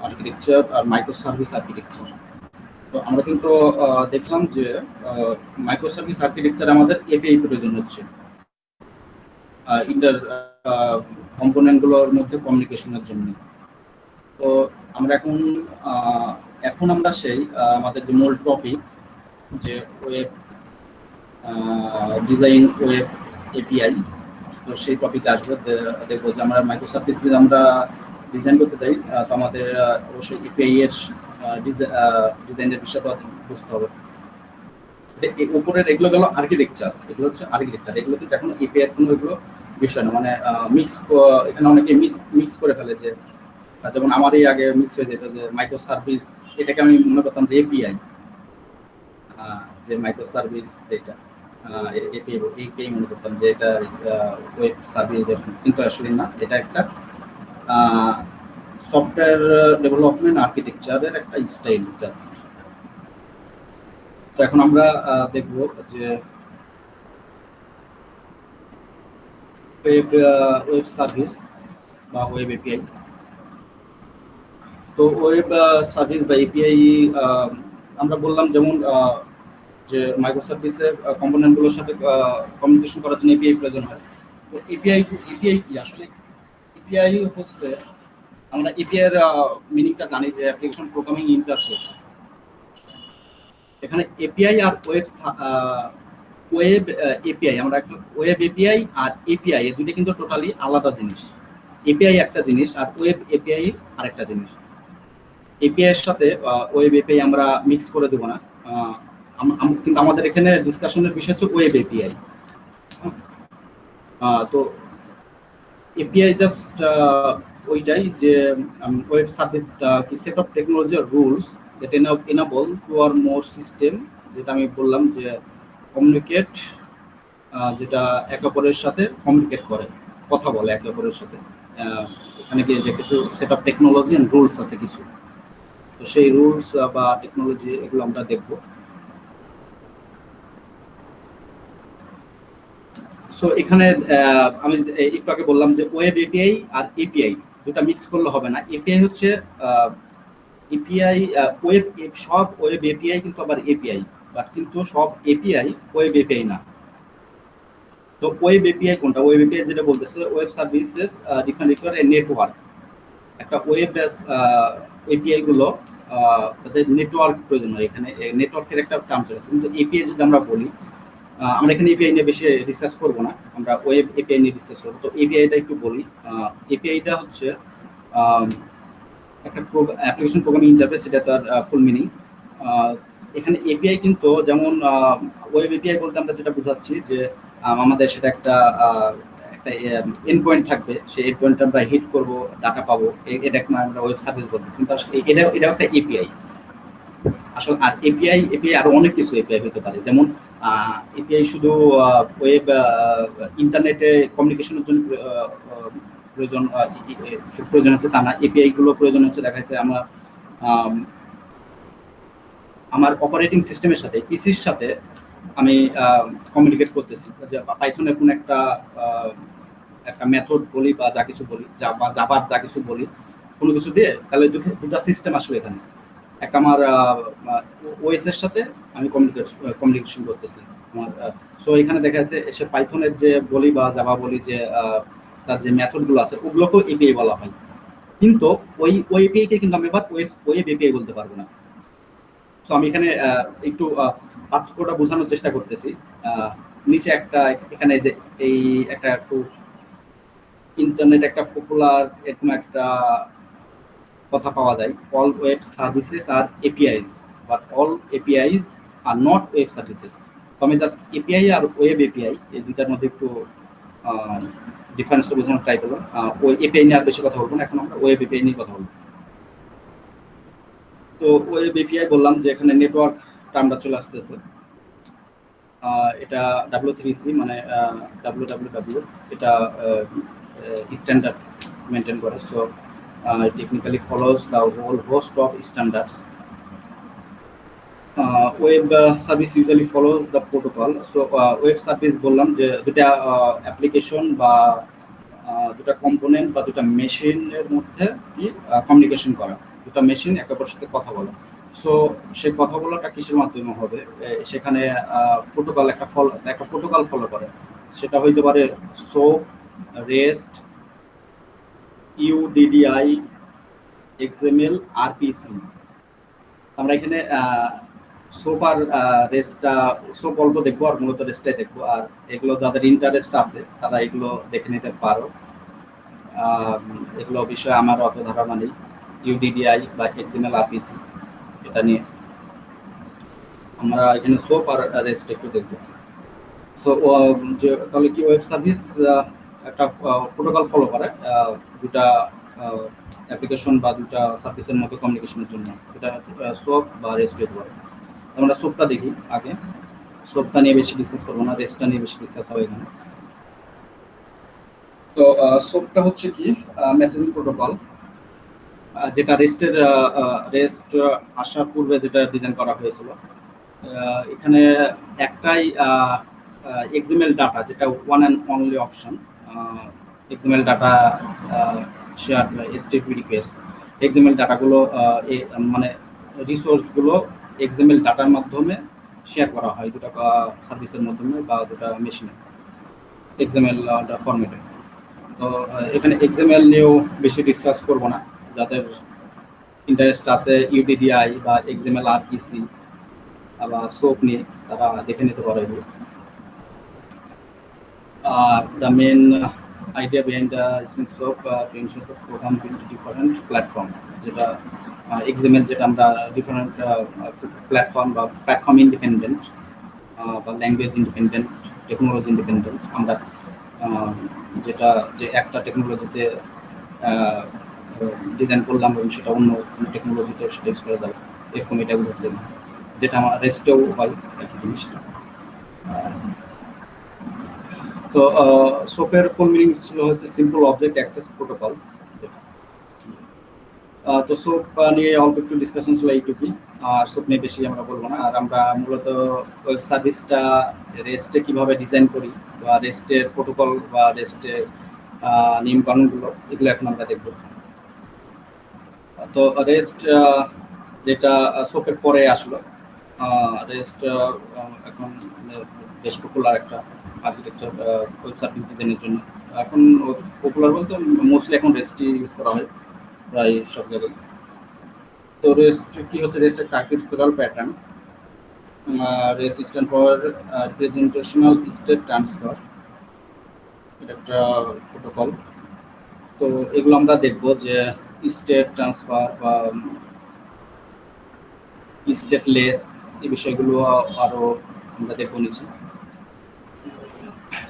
আর্কিটেকচার আর মাইক্রো সার্ভিস আর্কিটেকচার। তো আমরা কিন্তু দেখলাম যে মাইক্রো সার্ভিস আর্কিটেকচার আমাদের এপিআই প্রয়োজন হচ্ছে ইন্টার কম্পোনেন্টগুলোর মধ্যে কমিউনিকেশনের জন্য। তো আমরা এখন আমরা সেই আমাদের যে মূল টপিক যে ওয়েব ডিজাইন ওয়েব এপিআই, তো সেই টপিকে আসবে। দেখবো যে আমরা মাইক্রো সার্ভিস যদি আমরা ডিজাইন করতে চাই তো আমাদের অবশ্যই এপিআই এর ডিজাইনের বিষয়টা বুঝতে হবে। উপরের এগুলো গেল আর্কিটেকচার, এগুলো হচ্ছে আর্কিটেকচার, এগুলো কিন্তু এখন এপিআই কোনো এগুলো বিষয় না, মানে এখানে অনেকে মিক্স করে ফেলে। যে যেমন আমারই আগে মিক্স হয়ে যেত যে মাইক্রো সার্ভিস, এটাকে আমি মনে করতাম যে এপিআই, যে মাইক্রো সার্ভিস যেটা এপিআই মনে করতাম যে এটা ওয়েব সার্ভিস, কিন্তু আসলে না, এটা একটা সফটওয়্যার ডেভেলপমেন্ট আর্কিটেকচারের একটা স্টাইল জাস্ট। তো এখন আমরা দেখব যে ওয়েব সার্ভিস বা ওয়েব এপিআই। তো ওয়েব সার্ভিস বা এপিআই আমরা বললাম যেমন যে মাইক্রো সার্ভিসের কম্পোনেন্টগুলোর সাথে কমিউনিকেশন করার জন্য এপিআই প্রয়োজন হয়। তো এপিআই কি আসলে? এপিআই হচ্ছে, আমরা এপিআই এর মিনিংটা জানি যে অ্যাপ্লিকেশন প্রোগ্রামিং ইন্টারফেস। এখানে এপিআই আর ওয়েব এপিআই, আমরা ওয়েব এপিআই আর এপিআই এই দুটো কিন্তু টোটালি আলাদা জিনিস। এপিআই একটা জিনিস আর ওয়েব এপিআই আরেকটা জিনিস। এপিআই এর সাথে ওয়েব এপিআই আমরা মিক্স করে দেব না, কিন্তু আমাদের এখানে ডিসকাশনের বিষয় হচ্ছে ওয়েব এপিআই। তো এপিআই জাস্ট ওইটাই যে ওয়েব সার্ভিস কি সেট অফ টেকনোলজি আর rules that enable two or more system, যেটা আমি বললাম যে কমিউনিকেট, যেটা একে অপরের সাথে কমিউনিকেট করে, কথা বলে একে অপরের সাথে। এখানে কি যে কিছু set of technology and rules আছে কিছু, তো সেই রুলস বা টেকনোলজি এগুলো আমরা দেখব। সো এখানে আমি একটু আগে বললাম যে ওয়েব এপিআই আর এপিআই দুটো মিক্স করলে হবে না। এপিআই হচ্ছে এপিআই ওয়েব, সব ওয়েব এপিআই কিন্তু আবার এপিআই, বাট কিন্তু সব এপিআই ওয়েব এপিআই না। তো ওয়েব এপিআই কোনটা? ওয়েব এপিআই যেটা বলতেছে web services different require a network. একটা ওয়েব এপিআই গুলো তাদের নেটওয়ার্ক প্রয়োজন হয়। এখানে নেটওয়ার্কের একটা টার্ম আছে, কিন্তু এপিআই যদি আমরা বলি, আমরা এখানে এপিআই নিয়ে বেশি রিসার্চ করবো না, আমরা ওয়েব এপিআই নিয়ে রিসার্চ করবো। তো এপিআইটা একটু বলি। এপিআইটা হচ্ছে একটা অ্যাপ্লিকেশন প্রোগ্রামিং ইন্টারফেস, এটা তার ফুল মিনিং। এখানে এপিআই কিন্তু যেমন ওয়েব এপিআই বলতে আমরা যেটা বোঝাচ্ছি যে আমাদের সেটা একটা এন্ড পয়েন্ট থাকবে, সেই এন্ড পয়েন্টটা আমরা হিট করব, ডাটা পাবো, এটাকে আমরা ওয়েব সার্ভিস বলতেছি। কিন্তু আসলে এটা একটা এপিআই আসলে। আর এপিআই আরো অনেক কিছু এপিআই হতে পারে, যেমন এপিআই শুধু ওয়েব ইন্টারনেটে কমিউনিকেশনের জন্য প্রয়োজন হচ্ছে তা না। এপিআই গুলো প্রয়োজন হচ্ছে দেখা যাচ্ছে আমার অপারেটিং সিস্টেমের সাথে, পিসির সাথে আমি কমিউনিকেট করতেছি, পাইথনের কোন একটা মেথড বলি বা যা কিছু বলি, বা জাভার যা কিছু বলি, কোনো কিছু দিয়ে, তাহলে দুটো সিস্টেম আসলে এখানে একটা আমার ওএস এর সাথে আমি কমিউনিকেশন করতেছি আমার। সো এখানে দেখা যাচ্ছে এসে পাইথনের যে বলি বা জাভা বলি, যে তার যে মেথডগুলো আছে ওগুলোকেও এপিআই বলা হয়, কিন্তু ওই এপিআই কে কিন্তু আমি এবার ওয়েব এপিআই বলতে পারবো না। সো আমি এখানে একটু পার্থক্যটা বোঝানোর চেষ্টা করতেছি। নিচে একটা এখানে যে এই একটা একটু ইন্টারনেট একটা পপুলার এরকম একটা কথা পাওয়া যায়, all web services are APIs, but all APIs are not web services. তো আমি জাস্ট এপিআই আর ওয়েব এপিআই এই দুইটার মধ্যে একটু ডিফারেন্সটা বোঝানোর ট্রাই করলাম। ওই এপিআই নিয়ে আর বেশি কথা বলবো না, এখন আমরা ওয়েব এপিআই নিয়ে কথা বলবো। তো ওয়েব এপিআই বললাম যে এখানে নেটওয়ার্ক টার্মটা চলে আসতেছে। এটা W3C মানে www, এটা স্ট্যান্ডার্ড মেনটেন করে। So technically follows the whole host of standards. Web service usually follows the protocol. So web service বললাম যে দুটা অ্যাপ্লিকেশন বা দুটা কম্পোনেন্ট বা দুটা মেশিনের মধ্যে কি কমিউনিকেশন করা, দুটা মেশিন একে অপরের সাথে কথা বলা। সো সেই কথা বলাটা কিসের মাধ্যমে হবে? সেখানে একটা প্রোটোকল ফলো করে। সেটা হইতে পারে সোপ, রেস্ট, ইউডিডিআই, এক্সএমএল, আরপিসি। আমরা এখানে সোপ আর রেস্টটা, সোপ অল্প দেখবো আর মূলত রেস্টটাই দেখবো। আর এগুলো যাদের ইন্টারেস্ট আছে তারা এগুলো দেখে নিতে পারো। এগুলো বিষয়ে আমার অত ধারণা নেই। ইউডিডিআই বা এক্সএমএল, আরপিসি, এটা নিয়ে আমরা এখানে সোপ আর রেস্ট একটু দেখবো। সো যে তাহলে কি ওয়েব সার্ভিস একটা প্রোটোকল ফলো করে দুটা অ্যাপ্লিকেশন বা দুটা সার্ভিসের মধ্যে কমিউনিকেশনের জন্য, এটা সোপ বা রেস্ট হতে পারে। আমরা সোপটা দেখি আগে। সোপটা নিয়ে বেশি ডিসকাস করবো না, রেস্টটা নিয়ে বেশি ডিসকাস হবে এখানে। তো সোপটা হচ্ছে কি মেসেজিং প্রোটোকল, যেটা রেস্ট আসার পূর্বে যেটা ডিজাইন করা হয়েছিল। এখানে একটাই এক্সএমএল ডাটা, যেটা one and only option. XML data share STP request, XML ডাটাগুলো মানে রিসোর্সগুলো এক্সএমএল ডাটার মাধ্যমে শেয়ার করা হয় দুটা সার্ভিসের মাধ্যমে বা দুটা মেশিনে এক্সএমএল ফরম্যাটে। তো এখানে এক্সএমএল নিয়েও বেশি ডিসকাস করবো না। যাদের ইন্টারেস্ট আছে ইউডিডিআই বা এক্সএমএল, আরপিসি বা সোপ নিয়ে, তারা দেখে নিতে পারে। The main idea behind the Spring Soap to ensure the program built different platform, যেটা XML, যেটা আমরা ডিফারেন্ট প্ল্যাটফর্ম বা প্ল্যাটফর্ম ইন্ডিপেন্ডেন্ট বা ল্যাঙ্গুয়েজ ইন্ডিপেন্ডেন্ট, টেকনোলজি ইন্ডিপেন্ডেন্ট। আমরা যেটা যে একটা টেকনোলজিতে ডিজাইন করলাম এবং সেটা অন্য টেকনোলজিতে সেটা ইউজ করা যাবে, এরকম এটা বুঝতে, যেটা আমার রেস্টেও হয় একই জিনিসটা। তো সোপের ফুল মিনিং ছিল হচ্ছে সিম্পল অবজেক্ট অ্যাক্সেস প্রোটোকল। তো সোপ নিয়ে অল্প একটু ডিসকাশন ছিল এইটুকুই, আর সোপ নিয়ে বেশি আমরা বলবো না। আর আমরা মূলত ওয়েব সার্ভিসটা রেস্টে কিভাবে ডিজাইন করি বা রেস্টের প্রোটোকল বা রেস্টের নিয়ম কানুনগুলো, এগুলো এখন আমরা দেখব। তো রেস্ট যেটা সোপের পরে আসলো, রেস্ট এখন বেশ পপুলার একটা আর্কিটেকচার ওয়েব সার্ভিস ডিজাইনের জন্য। এখন পপুলার বলতে মোস্টলি এখন রেস্টই ইউজ করা হয় প্রায় সব জায়গায়। তো রেস্ট কি হচ্ছে? রেস্ট একটা architectural pattern. REST stand for representational state transfer, এটা একটা প্রোটোকল। তো এগুলো আমরা দেখবো যে স্টেট ট্রান্সফার বা স্টেটলেস, এই বিষয়গুলো আরো আমরা দেখবো নিচে।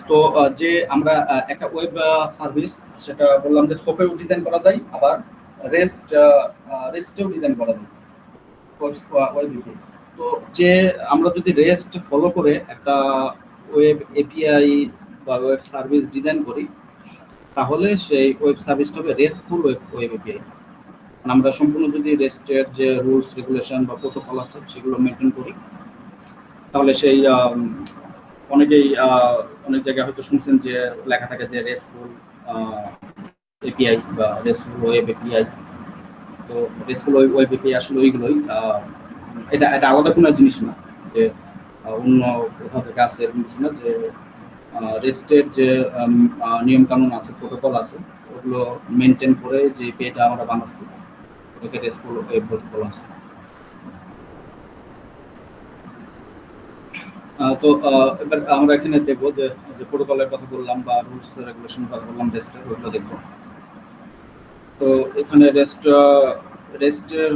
তো যে আমরা একটা ওয়েব সার্ভিস, সেটা বললাম যে সোপেও ডিজাইন করা যায়, আবার রেস্টেও ডিজাইন করা যায় ওয়েব। তো যে আমরা যদি রেস্ট ফলো করে একটা ওয়েব এপিআই বা ওয়েব সার্ভিস ডিজাইন করি, তাহলে সেই ওয়েব সার্ভিসটা হবে রেস্টফুল ওয়েব এপিআই। আমরা সম্পূর্ণ যদি রেস্টের যে রুলস রেগুলেশন বা প্রোটোকল আছে সেগুলো মেনটেন করি, তাহলে সেই অনেকেই অনেক জায়গায় হয়তো শুনছেন যে লেখা থাকে যে রেস্টফুল এপিআই বা রেস্টফুল ওয়েব এপিআই। তো রেস্টফুল ওয়েব এপিআই আসলে ওইগুলোই, এটা আলাদা কোনো জিনিস না যে অন্য কোথাও থেকে আসে এরকম কিছু না। যে রেস্টের যে নিয়ম কানুন আছে, প্রোটোকল আছে, ওগুলো মেনটেন করে যে এপিআইটা আমরা বানাচ্ছি, ওটাকে রেস্টফুল ওয়েব বলা আছে। তো এবার আমরা এখানে দেখবো যে প্রোটোকলের কথা বললাম বা রুলস রেগুলেশনের কথা বললাম, রেস্টের, ওগুলো দেখবো। তো এখানে রেস্টের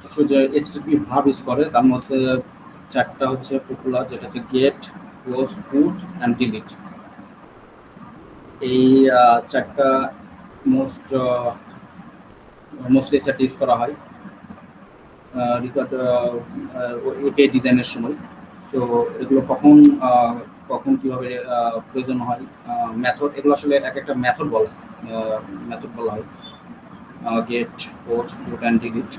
কিছু যে এসটিপি ভার্ব ইউজ করে, তার মধ্যে চারটা হচ্ছে পপুলার, যেটা হচ্ছে get, close, put and delete. এই চারটা মোস্ট মোস্টলি চ্যাট ইউজ করা হয় রিকোয়ার্ড এপিআই ডিজাইনের সময়। তো এগুলো কখন কখন কীভাবে প্রয়োজন হয়, মেথড, এগুলো আসলে এক একটা মেথড বলা হয়, get, post, put and delete.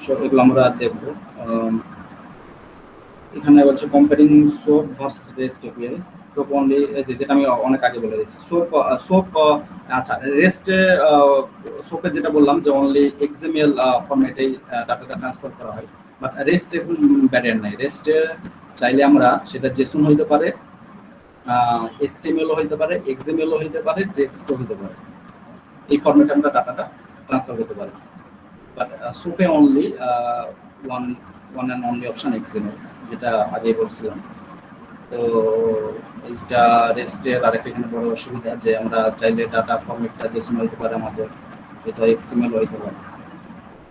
So এগুলো আমরা দেখব। এখানে বলছে comparing SOAP versus REST API. SOAP only, যেটা আমি অনেক আগে বলে দিয়েছি, সোপ আচ্ছা, রেস্টে সোপে যেটা বললাম যে অনলি এক্সএমএল ফরম্যাটেই ডাটাটা ট্রান্সফার করা হয়, বাট রেস্ট এরকম ব্যারিয়ার নাই। রেস্টে চাইলে আমরা সেটা জেসন হইতে পারে, এসটিএমএলও হইতে পারে, এক্সএমএলও হইতে পারে, টেক্সটও হইতে পারে, এই ফরম্যাটে আমরা ডাটাটা ট্রান্সফার করতে পারি। বাট সোপে only one and only option XML, যেটা আগে বলছিলাম। তো এইটা রেস্টের আরেকটা এখানে বড় অসুবিধা যে আমরা চাইলে ডাটা ফরম্যাটটা জেসন হইতে পারে, আমাদের এটা এক্সএমএল হইতে পারে।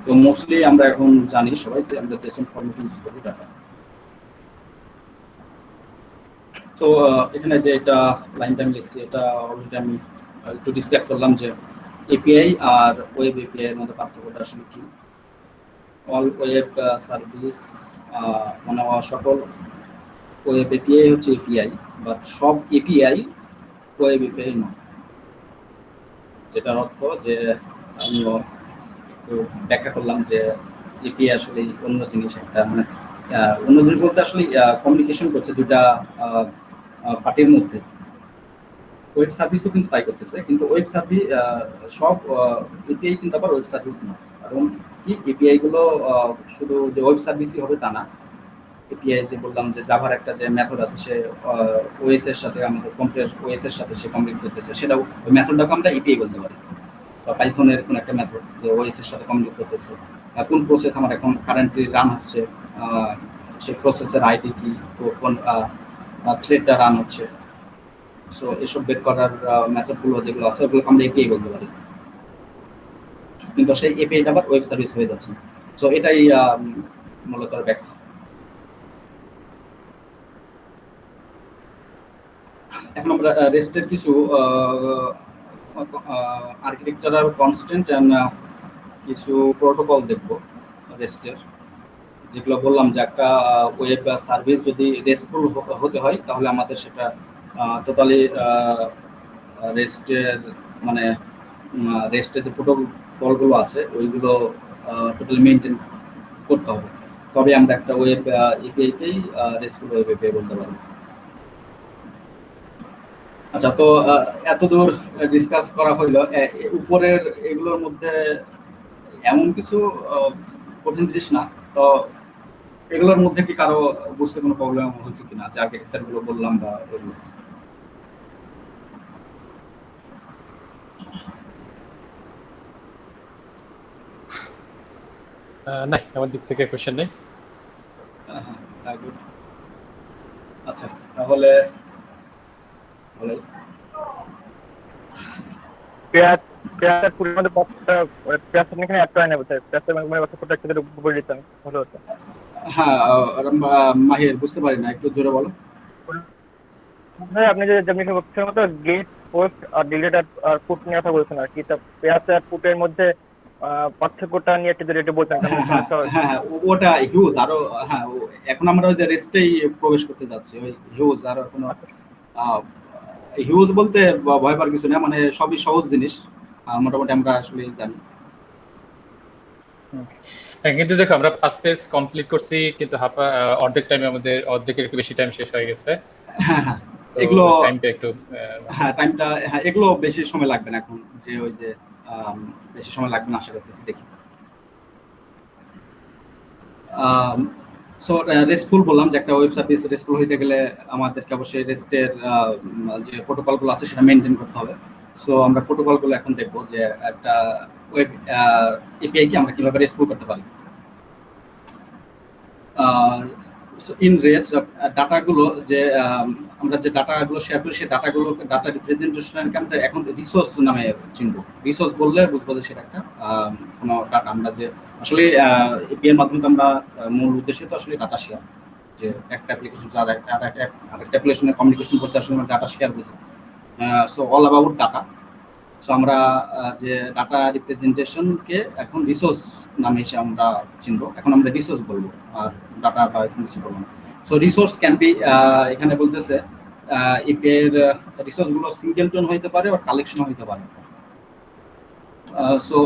তো মোস্টলি আমরা এখন জানি সবাই যে আমরা জেসন ফরম্যাট ইউজ করি ডাটা। তো এখানে যে এটা লাইনটা আমি লিখছি, এটা অলরেডি আমি একটু ডিসক্রাইব করলাম যে এপিআই আর ওয়েব এপিআই এর মধ্যে পার্থক্যটা আসলে কি। অল ওয়েব সার্ভিস মানে সকল ওয়েব এপিআই হচ্ছে এপিআই, বাট সব এপিআই ওয়েব এপিআই নয়। যেটার অর্থ যে আমি একটু ব্যাখ্যা করলাম যে এপিআই আসলে অন্য জিনিস, একটা মানে অন্য জিনিস বলতে আসলে কমিউনিকেশন করছে দুটা পার্টির মধ্যে। ওয়েব সার্ভিসও কিন্তু তাই করতেছে, কিন্তু ওয়েব সার্ভিস সব এপিআই কিন্তু আবার ওয়েব সার্ভিস না। কারণ কি, এপিআই গুলো শুধু যে ওয়েব সার্ভিসই হবে তা না। এপিআই যে বললাম যে জাভার একটা যে মেথড আছে, সে ওএস এর সাথে, আমাদের কম্পিউটার ওএস এর সাথে সে কমিউনিকেট করতেছে, সেটাও ওই মেথডটাকে আমরা এপিআই বলতে পারি। বা পাইথনের কোন একটা মেথড যে ওএস এর সাথে কমিউনিকেট করতেছে, কোন প্রসেস আমার এখন কারেন্টলি রান হচ্ছে, সেই প্রসেসের আইডি কি, কোন থ্রেডটা রান হচ্ছে। সো এসব বের করার মেথডগুলো যেগুলো আছে ওগুলোকে আমরা এপিআই বলতে পারি, কিন্তু সেই এপিআইটা আবার ওয়েব সার্ভিস হয়ে যাচ্ছে। সো এটাই মূলত ব্যাখ্যা। এখন আমরা রেস্টের কিছু আর্কিটেকচারাল কনস্ট্যান্ট এন্ড কিছু প্রোটোকল দেখব রেস্টের, যেগুলো বললাম যে একটা ওয়েব সার্ভিস যদি রেস্টফুল হতে হয় তাহলে আমাদের সেটা টোটালি রেস্টের মানে রেস্টের যে প্রোটোকলগুলো আছে ওইগুলো টোটালি মেনটেন করতে হবে, তবে আমরা একটা ওয়েব এপিআইকেই রেস্টফুল ওয়েব এপিআই বলতে পারবো। আচ্ছা, তো এতদূর ডিসকাস করা হইলো। উপরের এগুলোর মধ্যে এমন কিছু কঠিন জিনিস না, তো এগুলোর মধ্যে কি কারো বুঝতে কোনো প্রবলেম হয়েছে কিনা, যে আর্কিটেকচার গুলো বললাম বা এগুলো? না, আমার দিক থেকে কোশ্চেন নেই। আচ্ছা, তাহলে হ্যাঁ, মাহির বুঝতে পারি না, একটু জোরে বলো। আপনি যে গেট, পোস্ট আর ডিলিট আর পুট নিয়ে কথা বলছেন আর কি, পেয়ার আর পুটের মধ্যে পার্থক্যটা নিয়ে একটু বলতেন। হ্যাঁ, ওটা হিউজ। আরো হ্যাঁ, এখন আমরা ওই যে রেস্টেই প্রবেশ করতে যাচ্ছি, ওই হিউজ। আর কোনো হিউজ বলতে ভয় পাওয়ার কিছু না, মানে সবই সহজ জিনিস, মোটামুটি আমরা আসলে জানি। কিন্তু দেখো, আমরা ফার্স্ট পেজ কমপ্লিট করছি, কিন্তু অর্ধেক টাইমে আমাদের অর্ধেকের একটু বেশি টাইম শেষ হয়ে গেছে। হ্যাঁ, এগুলো টাইমটা একটু এগুলো বেশি সময় লাগবে না এখন, যে ওই যে বেশি সময় লাগবে না আশা করতেছি, দেখি। সো রেস্টফুল বললাম যে একটা ওয়েব সার্ভিস রেস্টফুল হইতে গেলে আমাদেরকে অবশ্যই রেস্টের যে প্রোটোকলগুলো আছে সেটা মেনটেন করতে হবে। সো আমরা প্রোটোকলগুলো এখন দেখবো যে একটা ওয়েব এপিআই কে আমরা কিভাবে রেস্টফুল করতে পারি। ইন রেস্ট ডাটাগুলো যে আমরা যে ডাটাগুলো শেয়ার করি, সেই ডাটা রিপ্রেজেন্টেশনকে আমরা এখন রিসোর্স নামে চিনবো। রিসোর্স বললে বুঝবো যে সেটা একটা কোনো ডাটা, আমরা যে আসলে এপিআই এর মাধ্যমে আমরা মূল উদ্দেশ্য তো আসলে ডাটা শেয়ার, যে একটা অ্যাপ্লিকেশন আরেকটা অ্যাপ্লিকেশনের কমিউনিকেশন করতে আসলে আমরা ডাটা শেয়ার বুঝি। So all about data. So আমরা যে ডাটা রিপ্রেজেন্টেশনকে এখন রিসোর্স নামে এসে আমরা চিনবো, এখন আমরা রিসোর্স বলবো আর ডাটা বা এরকম কিছু বলবো না। সো রিসোর্স ক্যান বি, এখানে বলতেছে এর রিসোর্সগুলো সিঙ্গেলটন হইতে পারে আর কালেকশন হইতে পারে। সো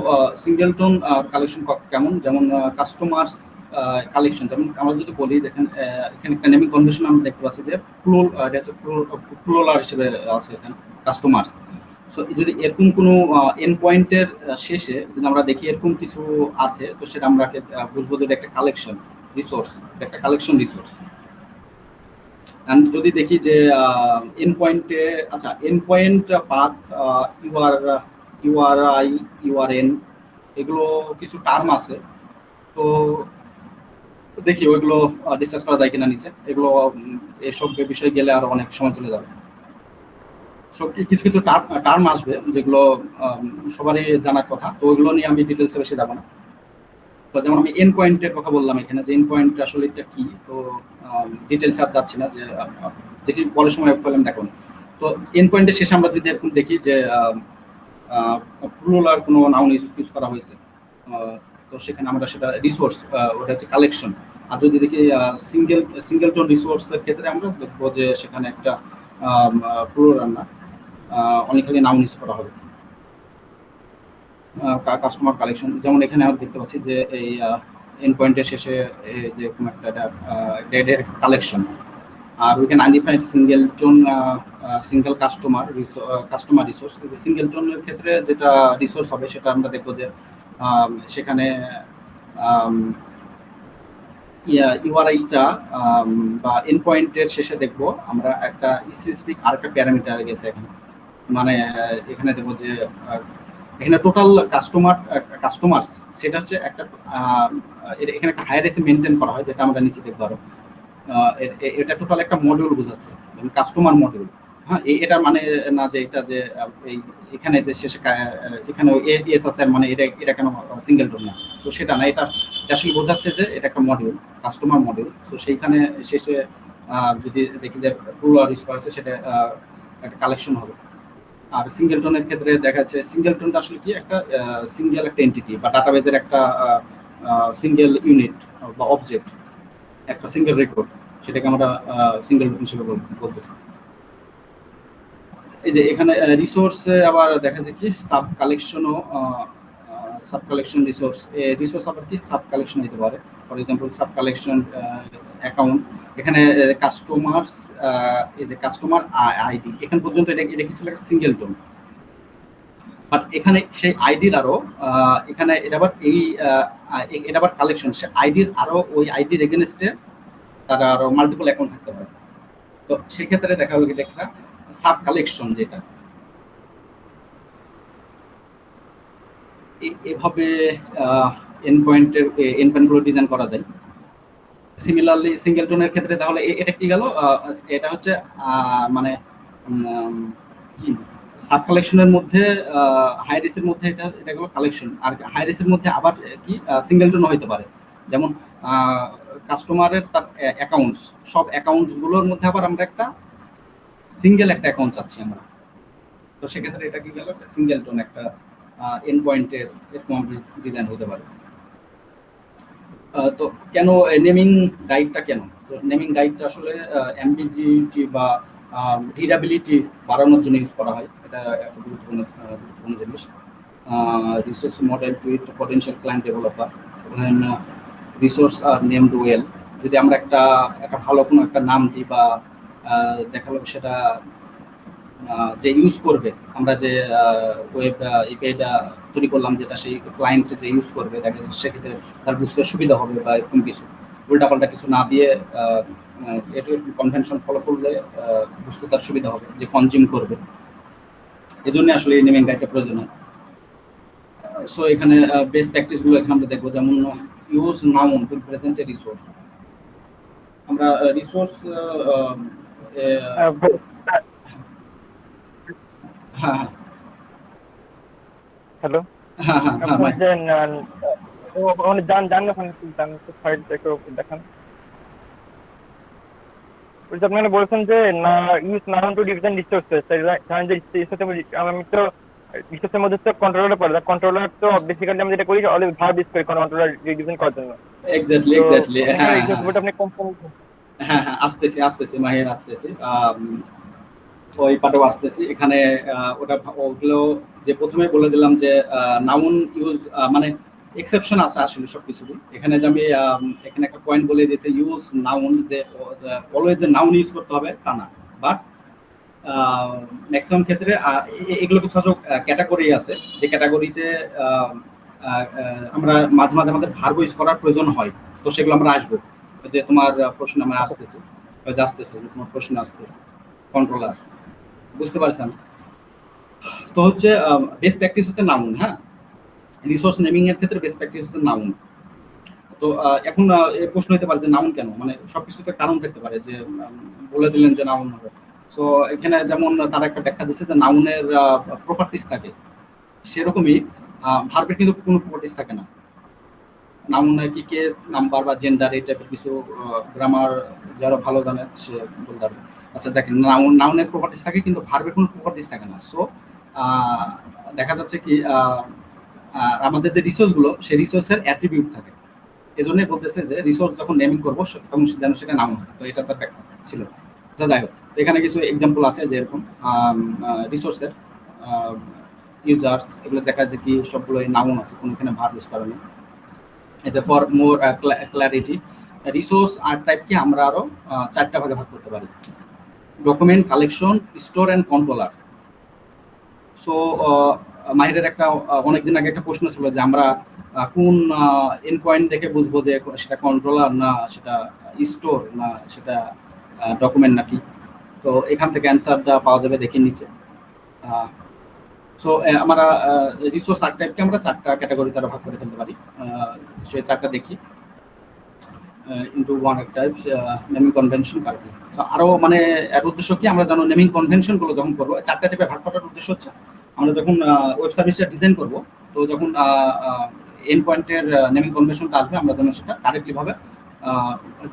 সিঙ্গেলটন কালেকশন কেমন, যেমন কাস্টমার্স কালেকশন, যেমন আমরা যদি বলি দেখেন এখানে একটা নেমিং কনভেনশন আমরা দেখতে পাচ্ছি যে প্লুরাল হিসেবে আছে এখানে কাস্টমার্স। সো যদি এরকম কোনো এন্ড পয়েন্টের শেষে যদি আমরা দেখি এরকম কিছু আছে, তো সেটা আমরা বুঝবো যে এটা একটা কালেকশন রিসোর্স, একটা কালেকশন রিসোর্স। যদি দেখি যে এন্ড পয়েন্টে, আচ্ছা end point path, URI, URN, এগুলো কিছু টার্ম আছে, তো দেখি ওইগুলো ডিসকাস করা যায় কিনা নিচে। এগুলো এসব বিষয়ে গেলে আরো অনেক সময় চলে যাবে। সব কিছু কিছু টার্ম আসবে যেগুলো সবারই জানার কথা, তো ওইগুলো নিয়ে আমি ডিটেলসে বেশি যাবো না। তো যেমন আমি এন্ড পয়েন্টের কথা বললাম এখানে, যে এন্ড পয়েন্ট আসলে এটা কি, তো ডিটেলস আর যাচ্ছি না, যে দেখি পরের সময় পেলাম দেখুন। তো এন্ড পয়েন্টের শেষে আমরা যদি এরকম দেখি যে প্লুরাল কোনো নাউন ইউজ করা হয়েছে, তো সেখানে আমরা সেটা রিসোর্স, ওটা হচ্ছে কালেকশন। আর যদি দেখি সিঙ্গেলটন রিসোর্সের ক্ষেত্রে আমরা দেখবো যে সেখানে একটা প্লুরাল না, অনেকখানি নাউন ইউজ করা হবে। কাস্টমার কালেকশন, যেমন এখানে আমরা দেখতে পাচ্ছি যে এই এন্ড পয়েন্টের শেষে যে কোনো একটা ডেটের কালেকশন। আর we can identify singleton, single customer resource. যে সিঙ্গেলটনের ক্ষেত্রে যেটা রিসোর্স হবে সেটা আমরা দেখবো যে সেখানে ইউআরআইটা বা এন্ড পয়েন্টের শেষে দেখবো আমরা একটা স্পেসিফিক আরেকটা প্যারামিটার গেছে এখানে, মানে এখানে দেখবো যে এখানে টোটাল কাস্টমার্স সেটা হচ্ছে একটা, এখানে একটা হায়ার এসে মেনটেন করা হয়, যেটা আমরা নিচে দেখবো আরো। এটা টোটাল একটা মডিউল বোঝাচ্ছে, কাস্টমার মডিউল। হ্যাঁ, এটা মানে না যে এটা যে এই এখানে যে শেষে এখানে এস আছে মানে এটা কেন সিঙ্গেলটন না, তো সেটা না, এটা আসলে বোঝাচ্ছে যে এটা একটা মডিউল, কাস্টমার মডিউল। তো সেইখানে শেষে যদি দেখি যে প্লুরাল ইউজ করা আছে, সেটা একটা কালেকশন হবে। আর সিঙ্গেলটনের ক্ষেত্রে দেখা যাচ্ছে সিঙ্গেলটনটা আসলে কি একটা সিঙ্গেল একটা এন্টিটি বা ডাটাবেজের একটা সিঙ্গেল ইউনিট বা অবজেক্ট, একটা সিঙ্গেল রেকর্ড, সেটাকে আমরা সিঙ্গেলটন হিসেবে বলতেছি। এই যে এখানে রিসোর্সে আবার দেখা যায় কি সাব কালেকশনও, সাব কালেকশন রিসোর্স, রিসোর্স আবার কি সাব কালেকশন হতে পারে। For example sub collection account, এখানে কাস্টমার্স, এই যে কাস্টমার আইডি, এখান পর্যন্ত এটা কি ছিল একটা সিঙ্গেলটন, বাট এখানে সেই আইডির আরো এখানে এটা আবার কালেকশন, সে আইডির আরো ওই আইডির এগেনস্টে তারা আরো মাল্টিপল অ্যাকাউন্ট থাকতে পারে। তো সেক্ষেত্রে দেখা গেল এটা একটা সাব কালেকশন, যেটা এভাবে এন্ড পয়েন্টগুলো ডিজাইন করা যায়। সিমিলারলি সিঙ্গেলটনের ক্ষেত্রে তাহলে এটা কি গেল, এটা হচ্ছে মানে কি সাব কালেকশনের মধ্যে হাইরেসের মধ্যে এটা গেল কালেকশন। আর হাইরেসের মধ্যে আবার কি সিঙ্গেলটন হইতে পারে, যেমন কাস্টমারের তার অ্যাকাউন্টস, সব অ্যাকাউন্টস গুলোর মধ্যে আবার আমরা একটা সিঙ্গেল একটা অ্যাকাউন্ট চাচ্ছি আমরা, তো সেক্ষেত্রে এটা কি গেল একটা সিঙ্গেলটন, একটা এন্ড পয়েন্টের এরকম ডিজাইন হতে পারে। তো কেন নেমিং গাইডটা, কেন নেমিং গাইডটা আসলে এমবিজিটি বা রিডাবিলিটি বাড়ানোর জন্য ইউজ করা হয়, এটা একটা গুরুত্বপূর্ণ জিনিস। রিসোর্স মডেল টুইট potential client developer, resource are named well, যদি আমরা একটা ভালো কোনো একটা নাম দিই বা দেখালো সেটা যে ইউজ করবে, আমরা যে ওয়েব এপিআইটা তৈরি করলাম যেটা সেই ক্লায়েন্ট যে ইউজ করবে, দেখা যাচ্ছে সেক্ষেত্রে তার বুঝতে সুবিধা হবে, বা এরকম কিছু উল্টাপাল্টা কিছু না দিয়ে কনভেনশন ফলো করলে বুঝতে তার সুবিধা হবে, যে কনজিউম করবে। এই জন্য আসলে এই নেমিং গাইডটা প্রয়োজন হয়। সো এখানে বেস্ট প্র্যাকটিসগুলো এখানে আমরা দেখবো, যেমন use noun to present a resource. আমরা রিসোর্স হ্যাঁ হ্যালো, হ্যাঁ হ্যাঁ হ্যাঁ আপনার যে জান সাইড থেকে দেখান। আপনারা বলছেন যে না use noun to different resources, আমি তো রিসোর্সের মধ্যে তো কন্ট্রোলার পড়ে, কন্ট্রোলার তো বেসিক্যালি আমরা যেটা করি অলওয়েজ ভার্ব ইউজ করি কন্ট্রোলার রিডিউসিং করার জন্য। এক্স্যাক্টলি তো এক্স্যাক্টলি, এখানে হ্যাঁ রিসোর্স হ্যাঁ বলতে আপনি কোন হ্যাঁ হ্যাঁ, আসতেছি মাহির, আসতেছি। ওই পাঠও আসতেছি এখানে। ওটা ওগুলো যে প্রথমে বলে দিলাম যে নাউন ইউজ, মানে এক্সেপশন আছে আসলে সবকিছুরই। এখানে যে আমি এখানে একটা পয়েন্ট বলে দিয়েছি, ইউজ নাউন, যে অলওয়েজ যে নাউন ইউজ করতে হবে তা না, বাট ম্যাক্সিমাম ক্ষেত্রে এগুলো কিছু ক্যাটাগরি আছে, যে ক্যাটাগরিতে আমরা মাঝে মাঝে আমাদের ভার্ব ইউজ করার প্রয়োজন হয়। তো সেগুলো আমরা আসবো, যে তোমার প্রশ্ন আমার আসতেছে, যে তোমার প্রশ্ন আসতেছে কন্ট্রোলার, বুঝতে পারছেন? তো হচ্ছে বেস্ট প্র্যাকটিস হচ্ছে নাউন। হ্যাঁ, রিসোর্স নেমিং এর ক্ষেত্রে বেস্ট প্র্যাকটিস হচ্ছে নাউন। তো এখন এই প্রশ্ন হতে পারে যে নাউন কেন, মানে সবকিছুতে কারণ থাকতে পারে, যে বলে দিলেন যে নাউন হবে। তো এখানে যেমন তারা একটা ব্যাখ্যা দিচ্ছে যে নাউনের প্রপার্টিস থাকে, সেরকমই ভার্বের কিন্তু কোনো প্রপার্টিস থাকে না। নাউন কি কেস, নাম্বার বা জেন্ডার, এই টাইপের কিছু গ্রামার যারা ভালো জানে সে বলতে পারবে। আচ্ছা দেখেন, নাউনের প্রপার্টিস থাকে কিন্তু ভার্বের কোনো প্রপার্টিস থাকে না। সো দেখা যাচ্ছে কি আমাদের যে রিসোর্সগুলো, সেই রিসোর্সের অ্যাট্রিবিউট থাকে। এই জন্যই বলতেছে যে রিসোর্স যখন নেমিং করবো তখন যেন সেটা নাউন হয়। তো এটা তার ব্যাখ্যা ছিল। আচ্ছা যাই হোক, এখানে কিছু এক্সাম্পল আছে, যে এরকম রিসোর্সের ইউজার্স, এগুলো দেখা যায় কি সবগুলোই নাউন আছে, কোনো এখানে ভার্ব ইউজ করা নেই। এই যে ফর মোর ক্ল্যারিটি, রিসোর্স আর টাইপকে আমরা আরো 4টা ভাগে ভাগ করতে পারি: document, collection, store and controller. So মাহিরের একটা অনেকদিন আগে একটা প্রশ্ন ছিল যে আমরা কোন এন্ড পয়েন্ট দেখে বুঝবো যে সেটা কন্ট্রোলার না সেটা স্টোর না সেটা ডকুমেন্ট নাকি। তো এখান থেকে অ্যান্সারটা পাওয়া যাবে দেখে নিচে। সো আমরা রিসোর্স আর টাইপকে আমরা 4টা ক্যাটাগরিতে আরো ভাগ করে ফেলতে পারি। সেই 4টা দেখি। Into one type naming convention correctly. আরো মানে এর উদ্দেশ্য কি, আমরা জানো নেমিং কনভেনশন গুলো যখন করবো 4টা টাইপে ভাগ করার উদ্দেশ্য হচ্ছে আমরা যখন ওয়েব সার্ভিসটা ডিজাইন করব, তো যখন এন্ড পয়েন্টের নেমিং কনভেনশনটা আসবে আমরা যেন সেটা কারেক্টলি ভাবে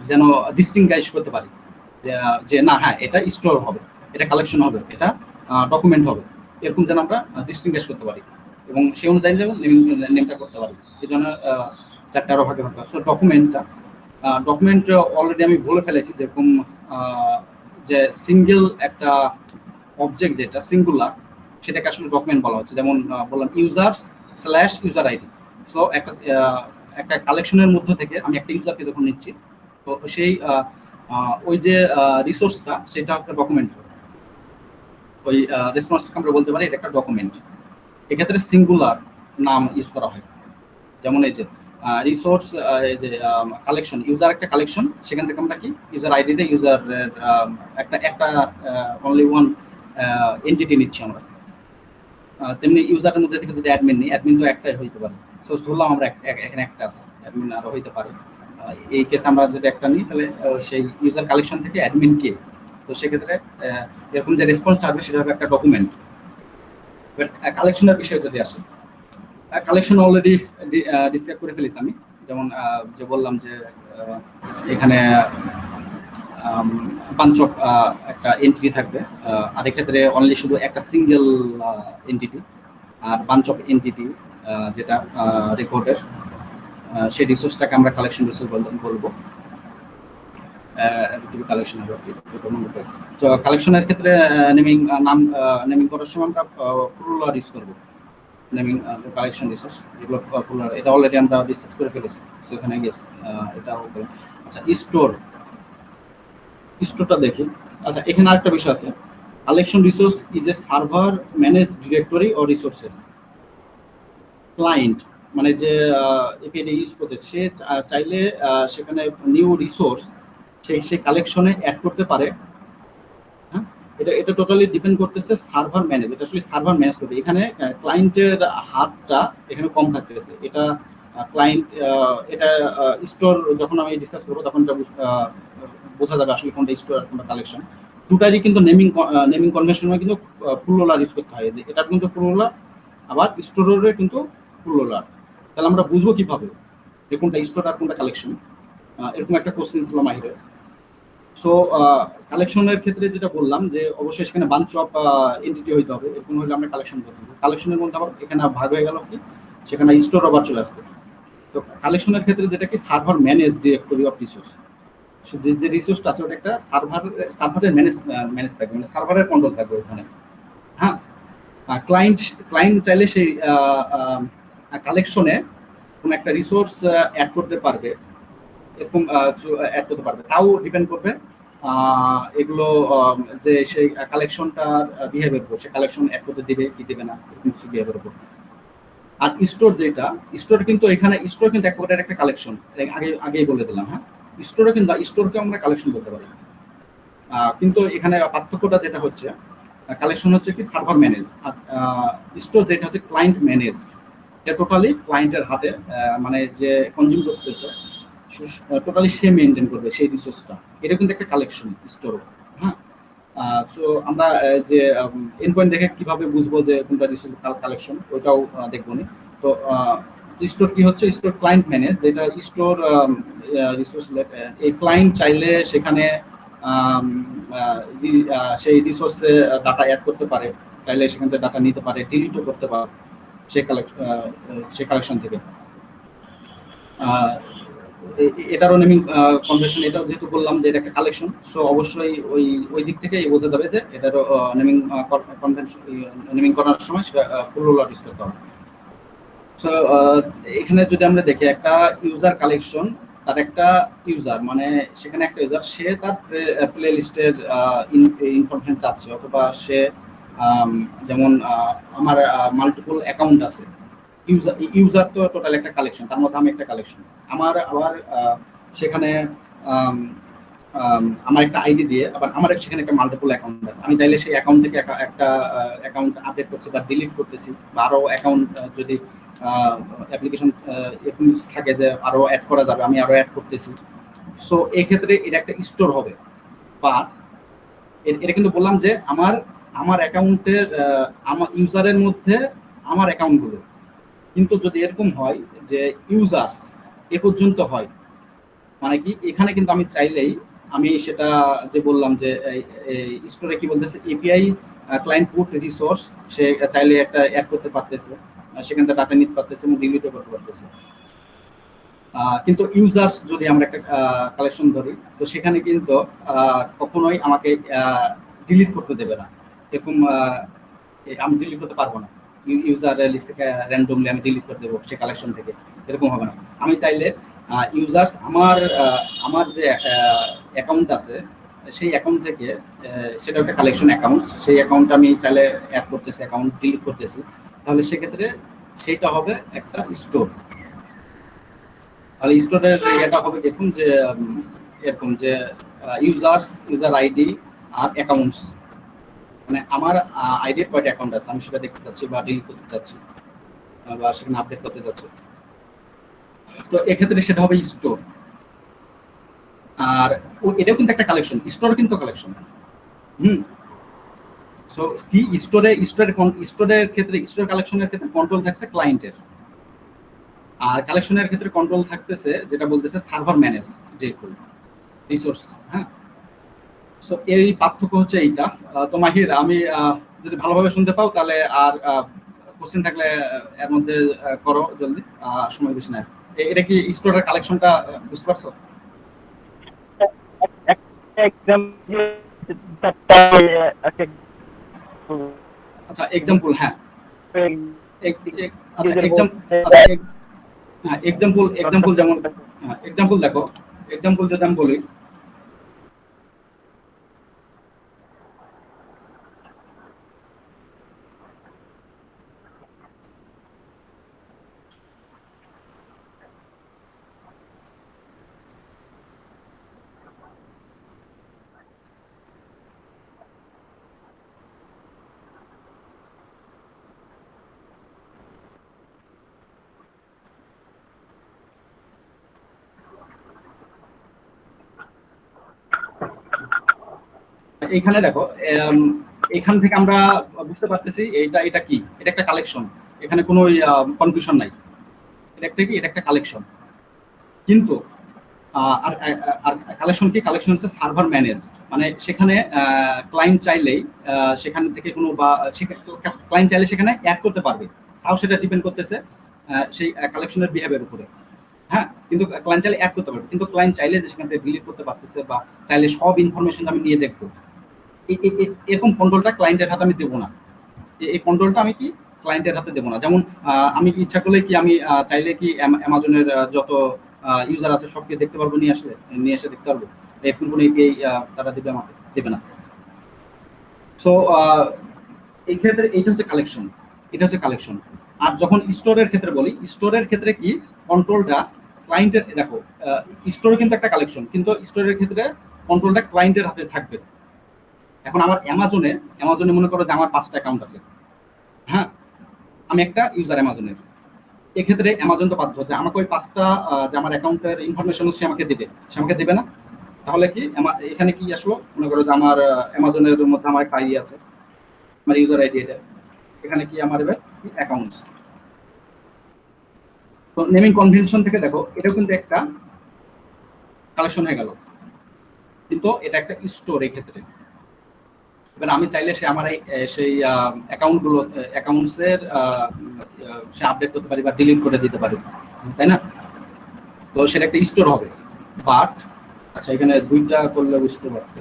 যেন ডিস্টিংগাইজ করতে পারি, যে না হ্যাঁ এটা স্টোর হবে, এটা কালেকশন হবে, এটা ডকুমেন্ট হবে, এরকম যেন আমরা ডিস্টিংগাইজ করতে পারি এবং সেই অনুযায়ী যেন নেমটা করতে পারি। এই জন্য 4টা আরো ভাগে ভাগ করা। সো ডকুমেন্ট অলরেডি আমি বলে ফেলেছি, যেরকম যে সিঙ্গেল একটা অবজেক্ট যেটা সিঙ্গুলার সেটাকে আসলে ডকুমেন্ট বলা হচ্ছে। যেমন বললাম users slash user ID. So একটা কালেকশনের মধ্য থেকে আমি একটা ইউজারকে যখন নিচ্ছি, তো সেই ওই যে রিসোর্সটা সেটা একটা ডকুমেন্ট, ওই রেসপন্সটাকে আমরা বলতে পারি এটা একটা ডকুমেন্ট। এক্ষেত্রে সিঙ্গুলার নাম ইউজ করা হয়। যেমন এই যে রিসোর্স, এই যে কালেকশন, ইউজার একটা কালেকশন, সেখান থেকে আমরা কি ইউজার আইডিতে ইউজারের একটা অনলি ওয়ান এন্টিটি নিচ্ছি আমরা। তেমনি ইউজারের মধ্যে থেকে যদি অ্যাডমিন নিই, অ্যাডমিন তো একটাই হইতে পারে। সো ধরলাম আমরা এখানে একটা আছে, অ্যাডমিন আরও হইতে পারে। এই কেসে আমরা যদি একটা নিই, তাহলে সেই ইউজার কালেকশন থেকে অ্যাডমিন কে, তো সেক্ষেত্রে এরকম যে রেসপন্স আসবে সেটা হবে একটা ডকুমেন্ট। কালেকশনের বিষয়ে যদি আসে, কালেকশন অলরেডি ডিসক্রাইব করে ফেলেছি আমি। যেমন যে বললাম যে এখানে বাঞ্চ অফ একটা এন্টিটি থাকবে, আর এক্ষেত্রে অনলি শুধু একটা সিঙ্গেল এন্টিটি, আর বাঞ্চ অফ এন্টিটি যেটা রেকর্ডের, সেই রিসোর্সটাকে আমরা কালেকশন রিসোর্স বলবো। কালেকশন হবে। তো কালেকশনের ক্ষেত্রে নেমিং করার সময় আমরা প্লুরাল ইউজ করবো। নেমিং কালেকশন রিসোর্স, এগুলো প্লুরাল, এটা অলরেডি আমরা ডিসকাস করে ফেলেছি, সো এখানে গেছি এটা হবে। আচ্ছা স্টোরটা দেখি। আচ্ছা এখানে আরেকটা বিষয় আছে, collection resource is a server manage directory or resources. Client মানে যে এপিআই ইউজ করতে, সে চাইলে সেখানে নিউ রিসোর্স সেই কালেকশনে অ্যাড করতে পারে। হ্যাঁ, এটা টোটালি ডিপেন্ড করতেছে সার্ভার ম্যানেজ, এটা আসলে সার্ভার ম্যানেজ করবে। এখানে ক্লায়েন্টের হাতটা এখানে কম থাকতেছে। এটা ক্লায়েন্ট, এটা স্টোর যখন আমি ডিসকাস করবো তখন এটা বোঝা যাবে আসলে কোনটা স্টোর আর কোনটা কালেকশন। দুটারই কিন্তু নেমিং কনভেনশনে কিন্তু প্লুরাল ইউজ করতে হয়, যে এটা কিন্তু প্লুরাল, আবার স্টোরের কিন্তু প্লুরাল। তাহলে আমরা বুঝবো কিভাবে যে কোনটা স্টোর আর কোনটা কালেকশন? এরকম একটা কোশ্চেন ছিল মাহিরের। সো কালেকশনের ক্ষেত্রে যেটা বললাম যে অবশ্যই সেখানে বাঞ্চ অফ এন্টিটি হইতে হবে, এরকম হলে আমরা কালেকশন করতে হবে। কালেকশনের মধ্যে আবার এখানে ভাগ হয়ে গেল কি, সেখানে স্টোর আবার চলে আসতেছে। তো কালেকশনের ক্ষেত্রে যেটা কি server manage directory of resource, যে রিসোর্সটা আছে ওটা একটা সার্ভারের ম্যানেজ থাকবে, মানে সার্ভারের কন্ট্রোল থাকবে ওখানে। হ্যাঁ, ক্লায়েন্ট চাইলে সেই কালেকশনে কোনো একটা রিসোর্স অ্যাড করতে পারবে, এরকম অ্যাড করতে পারবে। তাও ডিপেন্ড করবে এগুলো যে সেই কালেকশনটার বিহেভিয়ার উপর, সে কালেকশন অ্যাড করতে দিবে কি দিবে না, এরকম কিছু বিহেভিয়ার উপর। আর স্টোর যেটা, স্টোর কিন্তু এখানে স্টোর কিন্তু এক প্রকারের একটা কালেকশন, আগেই বলে দিলাম। হ্যাঁ, স্টোরে কিন্তু স্টোরকে আমরা কালেকশন বলতে পারি, কিন্তু এখানে পার্থক্যটা যেটা হচ্ছে, কালেকশন হচ্ছে কি সার্ভার ম্যানেজ, আর স্টোর যেটা হচ্ছে ক্লায়েন্ট ম্যানেজড। এটা টোটালি ক্লায়েন্টের হাতে, মানে যে কনজিউম করতেছে টোটালি সে মেনটেন করবে সেই রিসোর্সটা। এটা কিন্তু একটা কালেকশন স্টোর। হ্যাঁ, সো আমরা যে এন্ড পয়েন্ট দেখে কিভাবে বুঝবো যে কোনটা রিসোর্স কালেকশন, ওইটাও দেখবো নি। তো স্টোর কি হচ্ছে, স্টোর ক্লায়েন্ট ম্যানেজ, যেটা স্টোর রিসোর্স এই ক্লায়েন্ট চাইলে সেখানে সেই রিসোর্সে ডাটা অ্যাড করতে পারে, চাইলে সেখান থেকে ডাটা নিতে পারে, ডিলিটও করতে পারে সেই কালেকশন থেকে। এটারও নেমিং কনভেনশন, এটাও যেহেতু বললাম যে এটা একটা কালেকশন, সো অবশ্যই ওই দিক থেকে বোঝা যাবে যে এটারও নেমিং কনভেনশন, নেমিং করার সময় সেটা ফুল রোল আউট করতে হবে। সো এখানে যদি আমরা দেখি একটা ইউজার কালেকশন, তার একটা ইউজার মানে সেখানে একটা ইউজার, সে তার প্লে লিস্টের ইনফরমেশন চাচ্ছে, অথবা সে যেমন আমার মাল্টিপল অ্যাকাউন্ট আছে, ইউজার তো টোটাল একটা কালেকশন, তার মধ্যে আমি একটা কালেকশন। আমার আবার সেখানে আমার একটা আইডি দিয়ে আবার আমার সেখানে একটা মাল্টিপল অ্যাকাউন্ট আছে, আমি চাইলে সেই অ্যাকাউন্ট থেকে একটা অ্যাকাউন্ট আপডেট করছি বা ডিলিট করতেছি, বা আরও অ্যাকাউন্ট যদি অ্যাপ্লিকেশন এরকম থাকে যে আরও অ্যাড করা যাবে, আমি আরও অ্যাড করতেছি। সো এই ক্ষেত্রে এটা একটা স্টোর হবে। বা এটা কিন্তু বললাম যে আমার অ্যাকাউন্টের আমার ইউজারের মধ্যে আমার অ্যাকাউন্টগুলো, কিন্তু যদি এরকম হয় যে ইউজার্স এ পর্যন্ত হয়, মানে কি এখানে কিন্তু আমি চাইলেই আমি সেটা যে বললাম যে স্টোরে কি বলতেছে, এপিআই ক্লায়েন্ট পুট রিসোর্স, সে চাইলে একটা অ্যাড করতে পারতেছে, সেখান থেকে ডাটা নিতে পারতেছে এবং ডিলিটও করতে পারতেছে। কিন্তু ইউজার্স যদি আমরা একটা কালেকশন ধরি, তো সেখানে কিন্তু কখনোই আমাকে ডিলিট করতে দেবে না, এরকম আমি ডিলিট করতে পারবো না। ইউজার লিস্ট থেকে র্যান্ডমলি আমি ডিলিট করে দেবো সে কালেকশন থেকে, এরকম হবে না। আমি চাইলে ইউজার্স আমার যে অ্যাকাউন্ট আছে সেই অ্যাকাউন্ট থেকে, সেটা একটা কালেকশন অ্যাকাউন্ট, সেই অ্যাকাউন্ট আমি চাইলে অ্যাড করতেছি, অ্যাকাউন্ট ডিলিট করতেছি, তাহলে সেক্ষেত্রে সেইটা হবে একটা স্টোর। তাহলে স্টোরের ইয়েটা হবে দেখুন যে এরকম যে ইউজার আইডি আর অ্যাকাউন্টস, মানে আমার আইডির কয়টা অ্যাকাউন্ট আছে আমি সেটা দেখতে চাচ্ছি, বা ডিলিট করতে চাচ্ছি, বা সেখানে আপডেট করতে চাচ্ছি, তো এক্ষেত্রে সেটা হবে স্টোর। আর এটাও কিন্তু একটা কালেকশন, স্টোর কিন্তু কালেকশন। সো কি স্টোরের ক্ষেত্রে, স্টোর কালেকশনের ক্ষেত্রে কন্ট্রোল থাকছে ক্লায়েন্টের, আর কালেকশনের ক্ষেত্রে কন্ট্রোল থাকতেছে যেটা বলতেছে সার্ভার ম্যানেজ ডিরেক্টরি রিসোর্স। হ্যাঁ, সো এই পার্থক্য হচ্ছে এইটা। তো মাহির, আমি যদি ভালোভাবে শুনতে পাও তাহলে, আর কোশ্চেন থাকলে এর মধ্যে করো জলদি, সময় বেশি না। এটা কি স্টোরের কালেকশনটা বুঝতে পারছো? আচ্ছা, এক্সাম্পল। হ্যাঁ, এক্সাম্পল যেমন এক্সাম্পল দেখো, এক্সাম্পল যদি আমি বলি, এখানে দেখো, এখান থেকে আমরা বুঝতে পারতেছি এটা কি, এটা একটা কালেকশন, এখানে কোনো কনফিউশন নাই, এটা একটা কি, এটা একটা কালেকশন। কিন্তু আর আর কালেকশন কি, কালেকশন হচ্ছে সার্ভার ম্যানেজ, মানে সেখানে ক্লায়েন্ট চাইলেই সেখান থেকে কোনো বা ক্লায়েন্ট চাইলে সেখানে অ্যাড করতে পারবে, তাও সেটা ডিপেন্ড করতেছে সেই কালেকশনের বিহেভিয়ার উপরে। হ্যাঁ, কিন্তু ক্লায়েন্ট চাইলে অ্যাড করতে পারবে, কিন্তু ক্লায়েন্ট চাইলে যে সেখান থেকে ডিলিট করতে পারতেছে বা চাইলে সব ইনফরমেশন আমি নিয়ে দেখবো, এরকম কন্ট্রোলটা ক্লায়েন্টের হাতে আমি দেবো না। এই কন্ট্রোলটা আমি কি ক্লায়েন্টের হাতে দেবো না। যেমন আমি কি ইচ্ছা করলে কি আমি চাইলে কি অ্যামাজনের যত ইউজার আছে সবকে দেখতে পারবো, নিয়ে এসে দেখতে পারবো, এরকম কোনো এপিআই তারা দেবে আমাকে? দেবে না। সো এই ক্ষেত্রে এইটা হচ্ছে কালেকশন, এটা হচ্ছে কালেকশন। আর যখন স্টোরের ক্ষেত্রে বলি, স্টোরের ক্ষেত্রে কি কন্ট্রোলটা ক্লায়েন্টের, দেখো স্টোর কিন্তু একটা কালেকশন, কিন্তু স্টোরের ক্ষেত্রে কন্ট্রোলটা ক্লায়েন্টের হাতে থাকবে। এখন আমার অ্যামাজনে মনে করো যে আমার 5টা অ্যাকাউন্ট আছে, হ্যাঁ, আমি একটা ইউজার অ্যামাজনের, এক্ষেত্রে অ্যামাজন তো বাধ্য যে আমাকে ওই 5টা যে আমার অ্যাকাউন্টের ইনফরমেশন সে আমাকে দেবে না। তাহলে কি এখানে কি আসলো, মনে করো যে আমার অ্যামাজনের মধ্যে আমার একটা আইডি আছে, আমার ইউজার আইডি, এটা এখানে কি আমার অ্যাকাউন্টস। তো নেমিং কনভেনশন থেকে দেখো এটাও কিন্তু একটা কালেকশন হয়ে গেল, কিন্তু এটা একটা স্টোর এই ক্ষেত্রে। এবার আমি চাইলে সে আমার সেই অ্যাকাউন্টসের সে আপডেট করতে পারি বা ডিলিট করে দিতে পারি, তাই না? তো সেটা একটা স্টোর হবে। বাট আচ্ছা, এখানে 2টা করলে বুঝতে পারতে,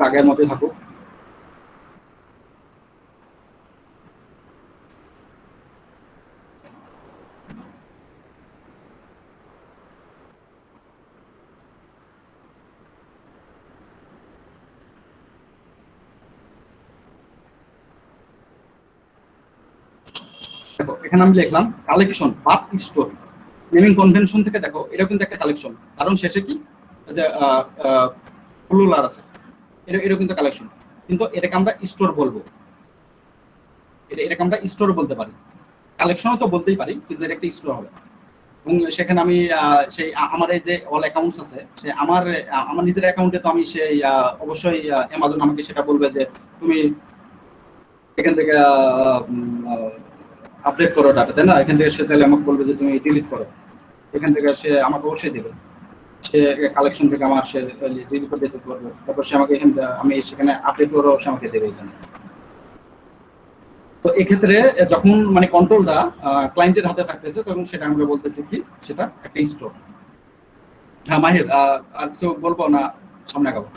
আগের মতো থাকুক। দেখো এখানে আমি লিখলাম collection but store. Naming convention থেকে দেখো এটা কিন্তু একটা কালেকশন, কারণ শেষে কি যে প্লুরাল আছে, এটা কিন্তু কালেকশন, কিন্তু এটাকে আমরা স্টোর বলবো, এটাকে আমরা স্টোর বলতে পারি। কালেকশনও তো বলতেই পারি, কিন্তু এটা একটা স্টোর হবে। এবং সেখানে আমি সেই আমার এই যে অল অ্যাকাউন্টস আছে, সে আমার নিজের অ্যাকাউন্টে তো আমি সেই অবশ্যই অ্যামাজন আমাকে সেটা বলবে যে তুমি এখান থেকে আপডেট করো ডাটা, তাই না? এখান থেকে সে তাহলে আমাকে বলবে যে তুমি ডিলিট করো, এখান থেকে সে আমাকে অবশ্যই দেবে, সে কালেকশন থেকে আমার সে ডিলিট করে দিতে পারবে, তারপর সে আমাকে এখানে আমি সেখানে আপডেট করো, সে আমাকে দেবে এখানে। তো এক্ষেত্রে যখন মানে কন্ট্রোলটা ক্লায়েন্টের হাতে থাকতেছে, তখন সেটা আমরা বলতেছি কি সেটা একটা স্টোর। হ্যাঁ মাহির, আর কিছু বলবো না সামনে আগাবো?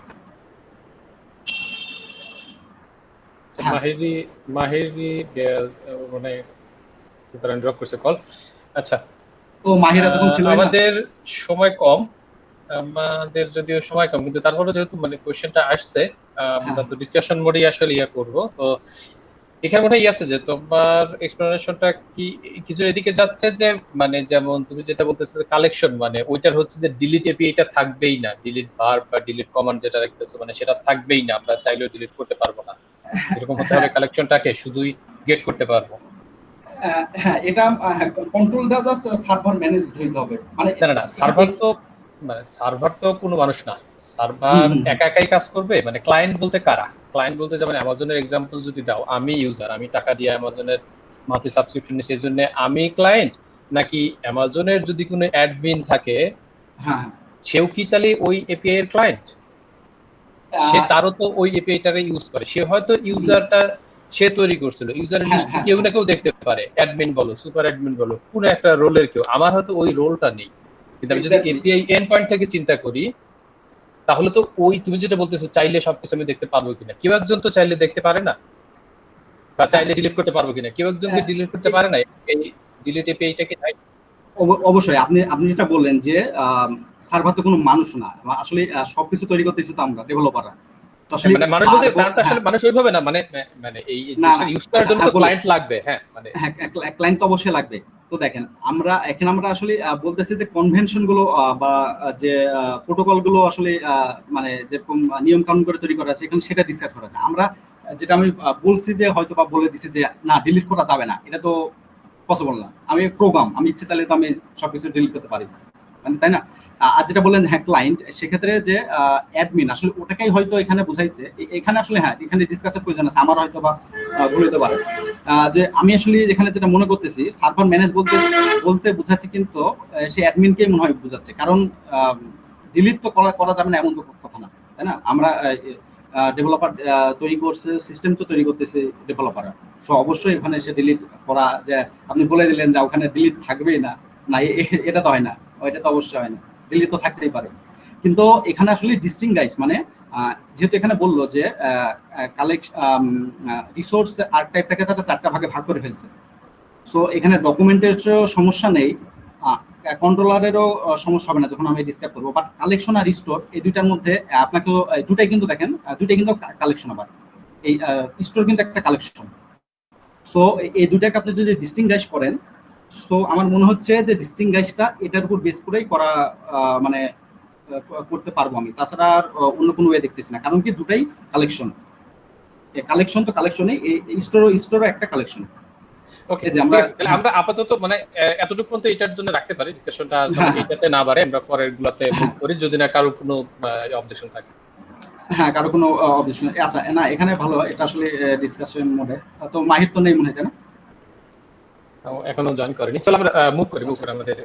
মাহিরি মানে ড্রপ করছে কল। আচ্ছা, ও মাহিরা তখন ছিল না। আমাদের সময় কম, যদিও সময় কম, কিন্তু তারপরে যেহেতু মানে কোশ্চেনটা আসছে, আমরা তো ডিসকাশন মোডেই আসলে করব। তো এখানে মনে আছে যে তোমার এক্সপ্লেনেশনটা কি কিছু এদিকে যাচ্ছে, যে মানে যেমন তুমি যেটা বলতেছো কালেকশন, মানে ওইটার হচ্ছে যে ডিলিট এপিআইটা থাকবেই না, ডিলিট ভার্ব বা ডিলিট কমান্ড যেটা রাখতেছো মানে সেটা থাকবেই না, আমরা চাইলেও ডিলিট করতে পারবো না, এরকম হতে হবে কালেকশনটাকে শুধুই গেট করতে পারবো। হ্যাঁ, এটা কন্ট্রোলটা জাস্ট সার্ভার ম্যানেজ হইতে হবে, মানে না সার্ভার তো কোনো মানুষ না, সার্ভার একা একাই কাজ করবে। মানে ক্লায়েন্ট বলতে কারা? ক্লায়েন্ট বলতে যেমন অ্যামাজনের এক্সাম্পল যদি দাও, আমি ইউজার, আমি টাকা দিয়ে অ্যামাজনের মান্থলি সাবস্ক্রিপশন নিচ্ছি, এই জন্য আমি ক্লায়েন্ট, নাকি অ্যামাজনের যদি কোনো অ্যাডমিন থাকে সেও কি তাহলে ওই এপিআই এর ক্লায়েন্ট? সে তারও তো ওই এপিআইটারে ইউজ করে, সে হয়তো ইউজারটা সে তৈরি করছিল, ইউজারের লিস্ট কেউ না কেউ দেখতে পারে, অ্যাডমিন বলো, সুপার অ্যাডমিন বলো, কোন একটা রোলের কেউ, আমার হয়তো ওই রোলটা নেই। কিন্তু আমি যদি এপিআই এন্ড পয়েন্ট থেকে চিন্তা করি, তাহলে তো ওই তুমি যেটা বলতেছো চাইলে সবকিছু আমি দেখতে পারবো কিনা, কেউ একজন তো চাইলে দেখতে পারে না, বা চাইলে ডিলিট করতে পারবো কিনা, কেউ একজনকে ডিলিট করতে পারে না, এই ডিলিট এপিআইটাকে নাই। অবশ্যই আপনি যেটা বললেন যে সার্ভার তো কোনো মানুষ না, আসলে সবকিছু তৈরি করতেছি তো আমরা ডেভেলপাররা। মানে মানুষ বলতে তারটা আসলে মানুষ ওইভাবে না, মানে মানে এই ইউজ করার জন্য তো ক্লায়েন্ট লাগবে। হ্যাঁ, মানে হ্যাঁ, ক্লায়েন্ট তো অবশ্যই লাগবে। তো দেখেন আমরা আসলে বলতেছি যে কনভেনশন গুলো বা যে প্রোটোকল গুলো আসলে মানে যেরকম নিয়ম কানুন করে তৈরি করা আছে এখানে সেটা ডিসকাস করা আছে। আমরা যেটা আমি বলছি যে হয়তো বা বলে দিছি যে না ডিলিট করা যাবে না, এটা তো পসিবল না। আমি প্রোগ্রাম, আমি ইচ্ছে চাইলে তো আমি সবকিছু ডিলিট করতে পারি, মানে তাই না? আর যেটা বললেন হ্যাঁ ক্লায়েন্ট, সেক্ষেত্রে যে অ্যাডমিন আসলে ওটাকেই হয়তো এখানে বুঝাইছে। এখানে আসলে হ্যাঁ এখানে ডিসকাসের প্রয়োজন আছে, আমার হয়তো বা ভুল হতে পারে। যে আমি আসলে এখানে যেটা মনে করতেছি সার্ভার ম্যানেজ বলতে বলতে বোঝাচ্ছে কিন্তু সে অ্যাডমিনকেই মনে হয় বোঝাচ্ছে, কারণ ডিলিট তো করা যাবে না এমন তো কথা না, তাই না? আমরা ডেভেলপার তৈরি করছে, সিস্টেম তো তৈরি করতেছে ডেভেলপাররা, সো অবশ্যই ওখানে এসে ডিলিট করা, যে আপনি বলে দিলেন যে ওখানে ডিলিট থাকবেই না, না এটা তো হয় না, এটা তো অবশ্যই হয় না, ডিলিট তো থাকতেই পারে। কিন্তু এখানে আসলে ডিস্টিংগাইজ মানে যেহেতু এখানে বললো যে রিসোর্স আর্কাইভটাকে তারা 4টা ভাগে ভাগ করে ফেলছে, সো এখানে ডকুমেন্টের সমস্যা নেই, কন্ট্রোলারেরও সমস্যা হবে না যখন আমি ডিসক্রাইব করবো, বাট কালেকশন আর স্টোর এই দুইটার মধ্যে আপনাকেও দুটাই কিন্তু দেখেন, দুটাই কিন্তু কালেকশন। আবার এই স্টোর কিন্তু একটা কালেকশন, সো এই দুটাকে আপনি যদি ডিস্টিংগাইজ করেন, সো আমার মনে হচ্ছে যে ডিস্টিংগাইজটা এটার উপর বেস করেই করা মানে করতে পারবো আমি, তাছাড়া আর অন্য কোনো ওয়ে দেখতেছি না, কারণ কি দুটাই কালেকশন। কালেকশন তো কালেকশনই, স্টোরও একটা কালেকশন। ওকে, এই যে আমরা তাহলে আমরা আপাতত মানে এতটুকু পর্যন্ত এটার জন্য রাখতে পারি, ডিসকাশনটা হ্যাঁ, এইটাতে না বাড়ে, আমরা পরের গুলাতে মুভ হ্যাঁ, করি যদি না কারো কোনো অবজেকশন থাকে। হ্যাঁ কারো কোনো অবজেকশন? আচ্ছা না এখানে ভালো, এটা আসলে ডিসকাশন মোডে, তো মাহির তো নেই মনে হয়, তাই না? এখনো জয়েন করেনি, চলো আমরা মুভ করি আচ্ছা, আচ্ছা। আমাদের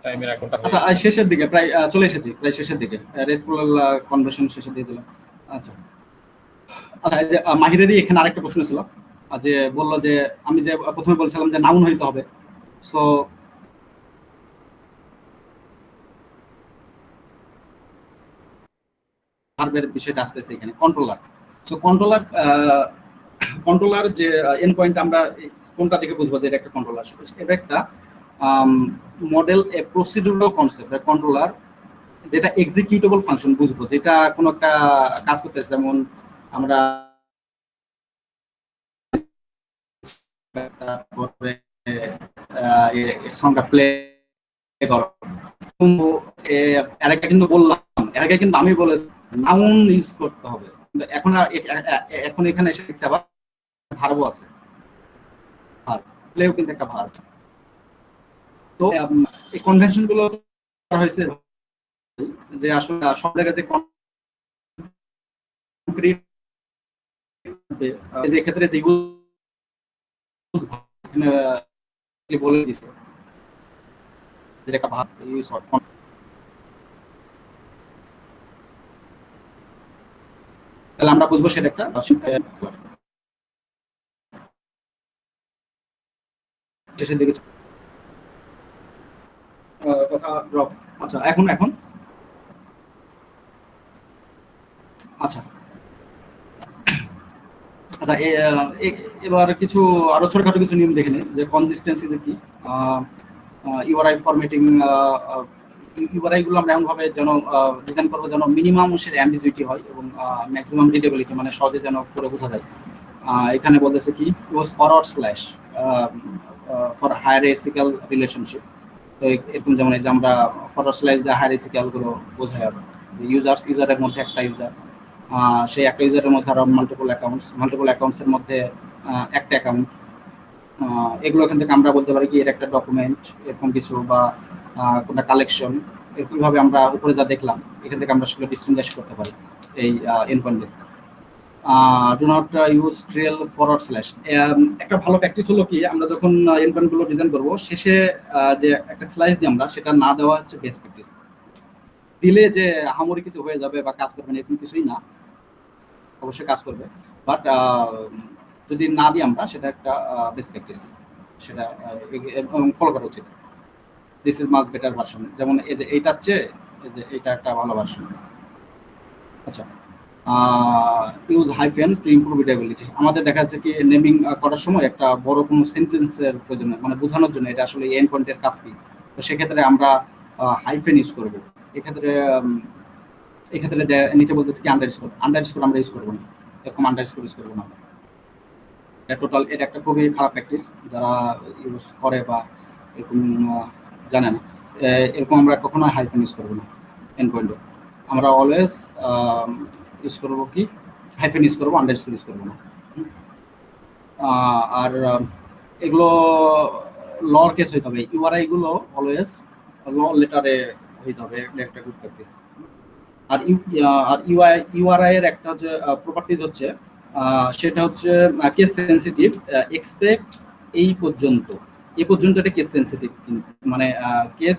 টাইমের এখনটা হয়ে আচ্ছা শেষের দিকে প্রায় চলে এসেছি, প্রায় শেষের দিকে, রেসপুলাল কনভার্সন শেষের দিকে ছিল। আচ্ছা আচ্ছা, এই যে মাহিরেরই এখানে আরেকটা প্রশ্ন ছিল, যে বললো যে আমি যে প্রথমে বলছিলাম যে নাউন হইতে হবে, সো ভার্বের বিষয়টা আসতেছে এখানে কন্ট্রোলার। সো কন্ট্রোলার যে এন্ড পয়েন্ট আমরা কোনটা থেকে বুঝবো যে এটা একটা কন্ট্রোলার? এটা একটা মডেল প্রসিডিউরাল কনসেপ্ট কন্ট্রোলার, যেটা এক্সিকিউটেবল ফাংশন বুঝবো, যেটা কোনো একটা কাজ করতেছে, যেমন আমরা সংটা প্লে করো, এর আগে কিন্তু বললাম, এর আগে কিন্তু আমি বলে নাউন ইউজ করতে হবে, কিন্তু এখন এখানে এসে দেখছি আবার ভার্বও আছে, প্লেও কিন্তু একটা ভার্ব। তো এই কনভেনশন গুলো করা হয়েছে যে আসলে সব জায়গায় যে কনক্রিট যে ক্ষেত্রে যেগুলো বলে দিচ্ছে যেটা একটা ভাব ইউজ হয়, তাহলে আমরা বুঝবো সেটা একটা শেষের দিকে কথা ড্রপ। আচ্ছা এখন আচ্ছা আচ্ছা এবার কিছু আরো ছোটখাটো কিছু নিয়ম দেখে নিন, যে কনসিস্টেন্সি যে কি, ইউআরআই ফরম্যাটিং, ইউআরআই গুলো আমরা এমনভাবে যেন ডিজাইন করবো যেন মিনিমাম অংশের অ্যাম্বিগুইটি হয় এবং ম্যাক্সিমাম রিডেবিলিটি, মানে সহজে যেন করে বোঝা যায়। এখানে বলতেছে কি use forward slash for hierarchical relationship, তো এরকম যেমন এই যে আমরা ফরওয়ার্ড স্ল্যাশ দিয়ে হায়ারার্কিক্যাল গুলো বোঝাই, আর ইউজারের মধ্যে একটা ইউজার, সেই একটা ইউজারের মধ্যে আরো মাল্টিপল অ্যাকাউন্টসের মধ্যে একটা অ্যাকাউন্ট, এগুলো এখান থেকে আমরা বলতে পারি কি এর একটা ডকুমেন্ট এরকম কিছু, বা কোনো কালেকশন, এরকমভাবে আমরা উপরে যা দেখলাম এখান থেকে আমরা সেগুলো ডিসটিংগুইশ করতে পারি এই এন্ডপয়েন্ট দিয়ে। Do not use trail forward slash. একটা ভালো প্র্যাকটিস হলো কি আমরা যখন এন্ডপয়েন্ট গুলো ডিজাইন করবো শেষে যে একটা স্লাইস দিই আমরা, সেটা না দেওয়া হচ্ছে বেস্ট প্র্যাকটিস। দিলে যে আহামরি কিছু হয়ে যাবে বা কাজ করবে না এরকম কিছুই না, অবশ্যই কাজ করবে, বাট যদি না দিই আমরা সেটা একটা বেস্ট প্র্যাকটিস, সেটা ফলো করা উচিত। This is much better version, যেমন এই যে এইটার চেয়ে এই যে এইটা একটা ভালো ভার্সন। আচ্ছা use hyphen to improve readability, আমাদের দেখা যাচ্ছে কি নেমিং করার সময় একটা বড় কোনো সেন্টেন্সের প্রয়োজন, মানে বোঝানোর জন্য এটা আসলে এন্ড পয়েন্টের কাজ কি, তো সেক্ষেত্রে আমরা হাইফেন ইউজ করব। এক্ষেত্রে নিচে বলতেছি কি আন্ডারস্কোর আমরা ইউজ করবো না, এরকম আন্ডারস্কোর ইউজ করবো না। টোটাল এটা একটা খুবই খারাপ প্র্যাকটিস, যারা ইউজ করে বা এরকম জানে না, এরকম আমরা কখনো হাইফেন ইউজ করবো না এন্ড পয়েন্টে, আমরা অলওয়েজ ইউজ করবো কি হাইফেন ইউজ করবো, আন্ডারস্কোর ইউজ করবো না। আর এগুলো লর কেস হইতে হবে, ইউআরআই গুলো অলওয়েজ ল লেটারে হইতে হবে, এটা একটা গুড প্র্যাকটিস। আর ইউআরআই এর একটা যে প্রপার্টিজ হচ্ছে সেটা হচ্ছে কেস সেনসিটিভ, এক্সপেক্ট এই পর্যন্ত, এই পর্যন্ত এটা কেস সেনসিটিভ, মানে কেস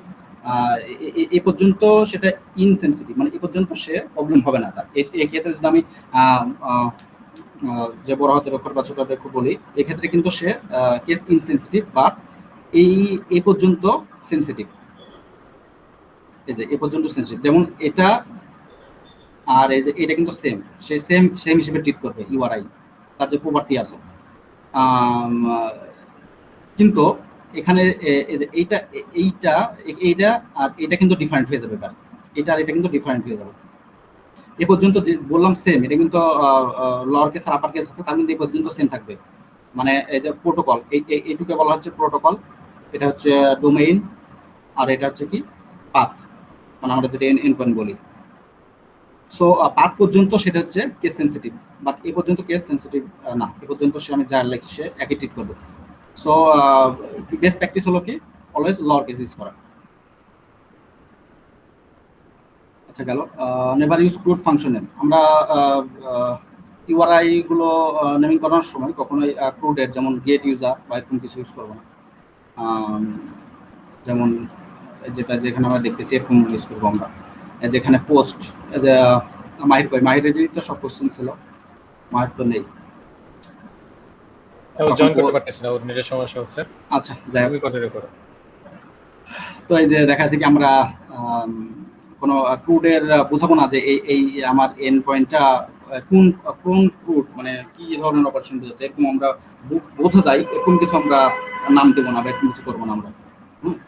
এই পর্যন্ত সেটা ইনসেনসিটিভ, মানে এই পর্যন্ত সে প্রবলেম হবে না তার। এই ক্ষেত্রে যদি আমি যে বড় হাতের অক্ষর বা ছোট হাতের অক্ষর বলি, এক্ষেত্রে কিন্তু সে কেস ইনসেনসিটিভ, বাট এই পর্যন্ত সেনসিটিভ। এই যে এই পর্যন্ত সেনসিটিভ, যেমন এটা আর এই যে এটা কিন্তু সেম, সে সেম সেম হিসেবে ট্রিট করবে ইউআরআই, তার যে প্রপার্টি আছে। কিন্তু এখানে এই যে এইটা এইটা আর এটা কিন্তু ডিফারেন্ট হয়ে যাবে, এবার এটা আর এটা কিন্তু ডিফারেন্ট হয়ে যাবে। এ পর্যন্ত যে বললাম সেম, এটা কিন্তু লোয়ার কেস আর আপার কেস আছে, তার মধ্যে এই পর্যন্ত সেম থাকবে। মানে এই যে প্রোটোকল, এইটুকে বলা হচ্ছে প্রোটোকল, এটা হচ্ছে ডোমেইন, আর এটা হচ্ছে কি পাথ, মানে আমরা যেটা এন্ডপয়েন্ট বলি। সো পাথ পর্যন্ত সেটা হচ্ছে কেস সেনসিটিভ, বাট এ পর্যন্ত কেস সেনসিটিভ না, এ পর্যন্ত সে আমি যা লিখি সে একই ট্রিট করবে। সো বেস্ট প্র্যাকটিস হলো কি অলওয়েজ লোয়ার কেস ইউজ করা। আচ্ছা গেল নেভার ইউজ ক্রুড ফাংশনাল। আমরা ইউআরআই গুলো নেমিং করার সময় কখনোই ক্রুডের যেমন গেট ইউজার বা এরকম কিছু ইউজ করবো না। যেমন যেটা যেখানে আমরা দেখতেছি এরকম ইউজ করবো আমরা, যেখানে পোস্ট যে মাহিরেরই তো সব কোশ্চেন ছিল, মাহির তো নেই, জয়েন করতে পারতেছি না, ওর নিজের সমস্যা হচ্ছে। আচ্ছা যাই হোক, তুমি কন্টিনিউ করো। তো এই যে দেখা যাচ্ছে কি আমরা কোনো ক্রুডের বোঝাবো না যে এই আমার এন্ড পয়েন্টটা কোন কোন ক্রুড, মানে কি ধরনের অপারেশন বোঝাচ্ছে, এরকম আমরা বোঝা যায় এরকম কিছু আমরা নাম দেবো না বা এরকম কিছু করবো না আমরা।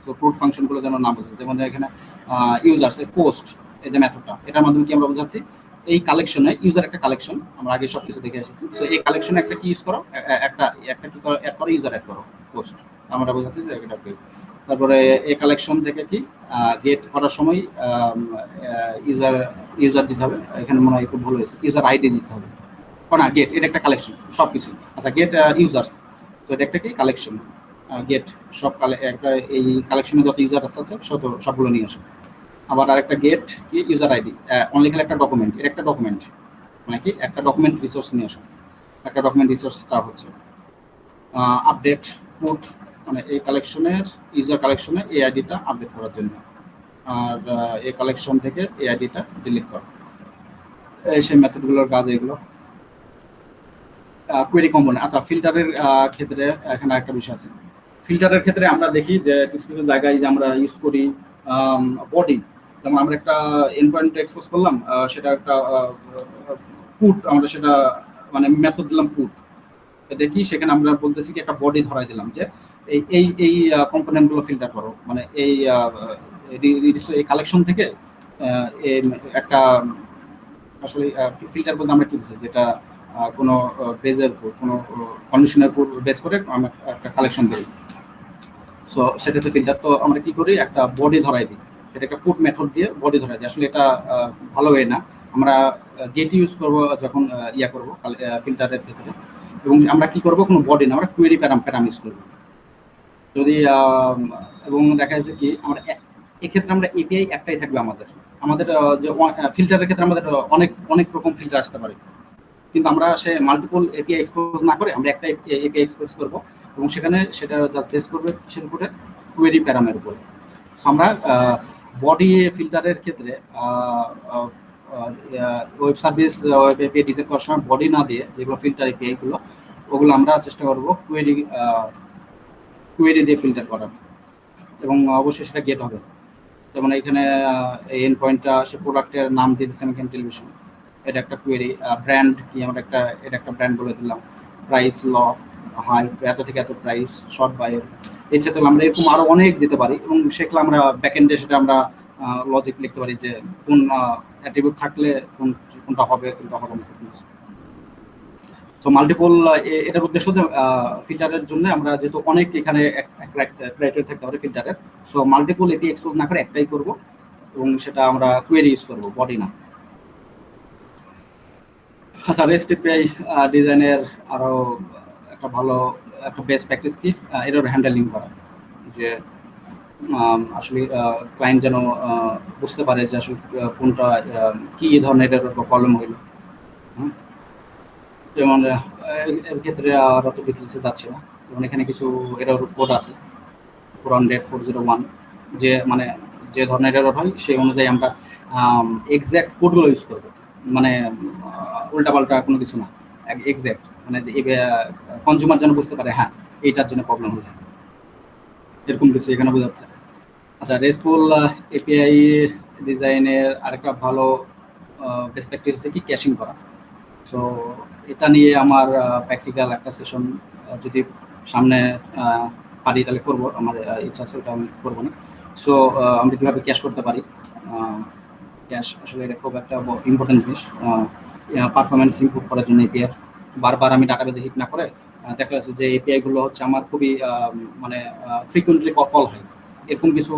তো ক্রুড ফাংশনগুলো যেন নাম বোঝা, যেমন এখানে ইউজার্স পোস্ট, এই যে মেথডটা, এটার মাধ্যমে কি আমরা বোঝাচ্ছি এই কালেকশনে ইউজার একটা কালেকশন, আমরা আগে সব কিছু দেখে এসেছি। সো এই কালেকশনে একটা কি ইউজ করো, একটা কি করো, অ্যাড করো, ইউজার অ্যাড করো পোস্ট, আমরা বোঝাচ্ছি যে এটা। তারপরে এই কালেকশন থেকে কি গেট করার সময় ইউজার দিতে হবে, এখানে মনে হয় একটু ভুল হয়েছে, ইউজার আইডি দিতে হবে, না গেট এটা একটা কালেকশন সব কিছু। আচ্ছা গেট ইউজার্স, তো এটা একটা কি কালেকশন, গেট সব একটা এই কালেকশনে যত ইউজার আছে সবগুলো নিয়ে আসে। আবার আরেকটা গেট কি ইউজার আইডি, অনলি খালি একটা ডকুমেন্ট, এটা একটা ডকুমেন্ট, মানে কি একটা ডকুমেন্ট রিসোর্স নিয়ে আসে, একটা ডকুমেন্ট রিসোর্স চাওয়া হচ্ছে। আপডেট পুট, মানে এই কালেকশনের ইউজার কালেকশনে এই আইডিটা আপডেট করার জন্য, আর এই কালেকশন থেকে এই আইডিটা ডিলিট করা, এই সেই মেথডগুলোর কাজ এগুলো। কোয়েরি কম্পোনেন্ট, আচ্ছা ফিল্টারের ক্ষেত্রে এখানে একটা বিষয় আছে। ফিল্টারের ক্ষেত্রে আমরা দেখি যে কিছু কিছু জায়গায় যে আমরা ইউজ করি বডি, যেমন আমরা একটা এন্ডপয়েন্ট এক্সপোজ করলাম, সেটা একটা পুট, আমরা সেটা মানে মেথড দিলাম পুট, দেখি সেখানে আমরা বলতেছি কি একটা বডি ধরাই দিলাম যে এই এই কম্পোনেন্টগুলো ফিল্টার করো, মানে এই কালেকশন থেকে একটা, আসলে ফিল্টার বলতে আমরা কি বুঝি, যেটা কোনো বেজের উপর কোনো কন্ডিশনের উপর বেস করে আমরা একটা কালেকশন করি। সো সেটা হচ্ছে ফিল্টার। তো আমরা কি করি একটা বডি ধরাই দিই, সেটা একটা পুট মেথড দিয়ে বডি ধরাই দিই। আসলে এটা ভালো ওয়ে না, আমরা গেট ইউজ করবো যখন ইয়া করবো ফিল্টারের ক্ষেত্রে, এবং আমরা কি করবো কোনো বডি না, আমরা কোয়েরি প্যারাম ইউজ করবো যদি। এবং দেখা যাচ্ছে কি আমরা এক্ষেত্রে আমরা এপিআই একটাই থাকবে আমাদের, যে ফিল্টারের ক্ষেত্রে আমাদের অনেক অনেক রকম ফিল্টার আসতে পারে, কিন্তু আমরা সে মাল্টিপল এপিআই এক্সপোজ না করে আমরা একটা এপিআই এক্সপোজ করবো, এবং সেখানে সেটা জাস্ট বেস করবে কিসের উপরে, কোয়েরি প্যারামের উপরে। আমরা বডি ফিল্টারের ক্ষেত্রে web service web API design করার সময় বডি না দিয়ে যেগুলো ফিল্টার এপিআই গুলো, ওগুলো আমরা চেষ্টা করবো কোয়েরি দিয়ে ফিল্টার করার, এবং অবশ্যই সেটা গেট হবে। যেমন এখানে এই এন্ড পয়েন্টটা সে প্রোডাক্টের নাম দিয়ে দিচ্ছি আমি, টেলিভিশন, এটা একটা কোয়েরি। ব্র্যান্ড কি, আমরা এটা একটা ব্র্যান্ড বলে দিলাম, প্রাইস ল হাই, এত থেকে এত প্রাইস, শর্ট বাই, এছাড়া আমরা এরকম আরো অনেক দিতে পারি, এবং সেগুলো আমরা ব্যাকএন্ডে সেটা আমরা লজিক লিখতে পারি যে কোন অ্যাট্রিবিউট থাকলে কোনটা হবে কোনটা হবে না। সো মাল্টিপল, এটার উদ্দেশ্য যে ফিল্টারের জন্য আমরা যেহেতু অনেক এখানে ক্রাইটেরিয়া থাকতে পারে ফিল্টারের, সো মাল্টিপল এপি এক্সপোজ না করে একটাই করব, এবং সেটা আমরা কোয়েরি ইউজ করব, বডি না। আচ্ছা রেস্ট এপিআই ডিজাইনের আরো একটা ভালো একটা বেস্ট প্র্যাকটিস কি এরর হ্যান্ডেলিং করা, যে আসলে ক্লায়েন্ট যেন বুঝতে পারে যে আসলে কোনটা কি ধরনের প্রবলেম হইল। যেমন এর ক্ষেত্রে আর অত ডিটেলসে যাচ্ছে না। যেমন এখানে কিছু এরর কোড আছে, পুরান ডেট 401, যে মানে যে ধরনের এরর হয় সেই অনুযায়ী আমরা এক্স্যাক্ট কোডগুলো ইউজ করবো, মানে উল্টাপাল্টা কোনো কিছু না, এক্স্যাক্ট মানে যে কনজিউমার যেন বুঝতে পারে হ্যাঁ এইটার জন্য প্রবলেম হয়েছে, এরকম কিছু এখানে বোঝাচ্ছে। আচ্ছা, রেস্টফুল এপিআই ডিজাইনের আরেকটা ভালো পার্সপেক্টিভ হচ্ছে কি ক্যাশিং করা। সো এটা নিয়ে আমার প্র্যাকটিক্যাল একটা সেশন যদি সামনে পারি তাহলে করবো, আমার ইচ্ছা আছে, ওটা আমি করবো না। সো আমরা কীভাবে ক্যাশ করতে পারি, ক্যাশ আসলে এটা খুব একটা ইম্পর্টেন্ট জিনিস পারফরমেন্স ইমপ্রুভ করার জন্য। এপিআই বারবার আমি ডাটাবেজে হিট না করে দেখা যাচ্ছে যে এপিআইগুলো হচ্ছে আমার খুবই মানে ফ্রিকুয়েন্টলি কল হয়, এরকম কিছু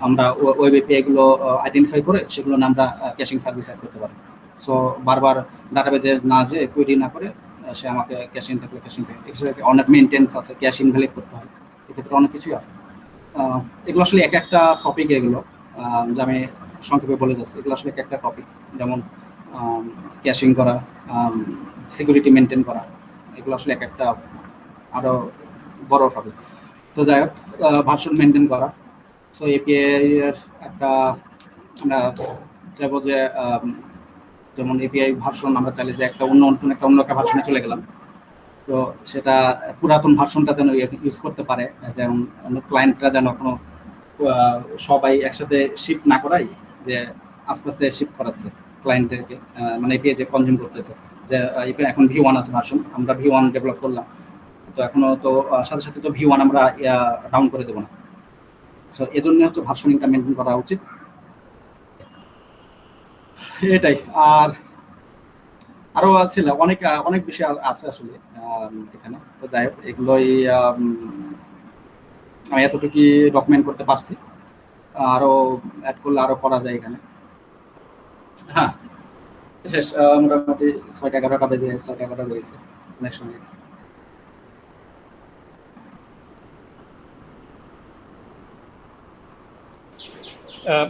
আমরা ওয়েব এপিআইগুলো আইডেন্টিফাই করে সেগুলো আমরা ক্যাশিং সার্ভিস অ্যাড করতে পারি। সো বারবার ডাটাবেজে না যে কোয়েরি না করে সে আমাকে ক্যাশিং থাকলে ক্যাশিং থাকে, এক্ষেত্রে অনেক মেনটেন্স আছে, ক্যাশ ইনভ্যালিড করতে হয়, এক্ষেত্রে অনেক কিছুই আছে। এগুলো আসলে এক একটা টপিক, এগুলো যে আমি সংক্ষেপে বলে যাচ্ছি, এগুলো আসলে এক একটা টপিক। যেমন ক্যাশিং করা, সিকিউরিটি মেনটেন করা, এগুলো আসলে এক একটা আরও বড় টপিক। তো যাই হোক, ভার্সন মেনটেন করা। সো এপিআই এর একটা আমরা চাইবো যে যেমন এপিআই ভার্সন আমরা চাইলে যে একটা অন্য একটা ভার্সনে চলে গেলাম, তো সেটা পুরাতন ভার্সনটা যেন ইউজ করতে পারে, যেমন ক্লায়েন্টরা যেন এখনো সবাই একসাথে শিফট না করাই, যে আস্তে আস্তে শিফট করাচ্ছে ক্লায়েন্টদেরকে, মানে এপিআই যে কনজিউম করতেছে, যে এখন V1 আছে ভার্সন, আমরা V1 ডেভেলপ করলাম, তো এখনো তো সাথে সাথে তো V1 আমরা ডাউন করে দেবো না। সো এই জন্য হচ্ছে ভার্সনিংটা মেনটেন করা উচিত, এটাই। আর আরো ছিল অনেক অনেক বিষয় আছে আসলে এখানে। তো যাই হোক, এগুলোই আমি এতটুকু ডকুমেন্ট করতে পারছি, আরো অ্যাড করলে আরো করা যায় এখানে। হ্যাঁ, শেষ মোটামুটি 6টা-11টা বেজে 6টা-11টা বেজেছে, অনেক সময় গেছে।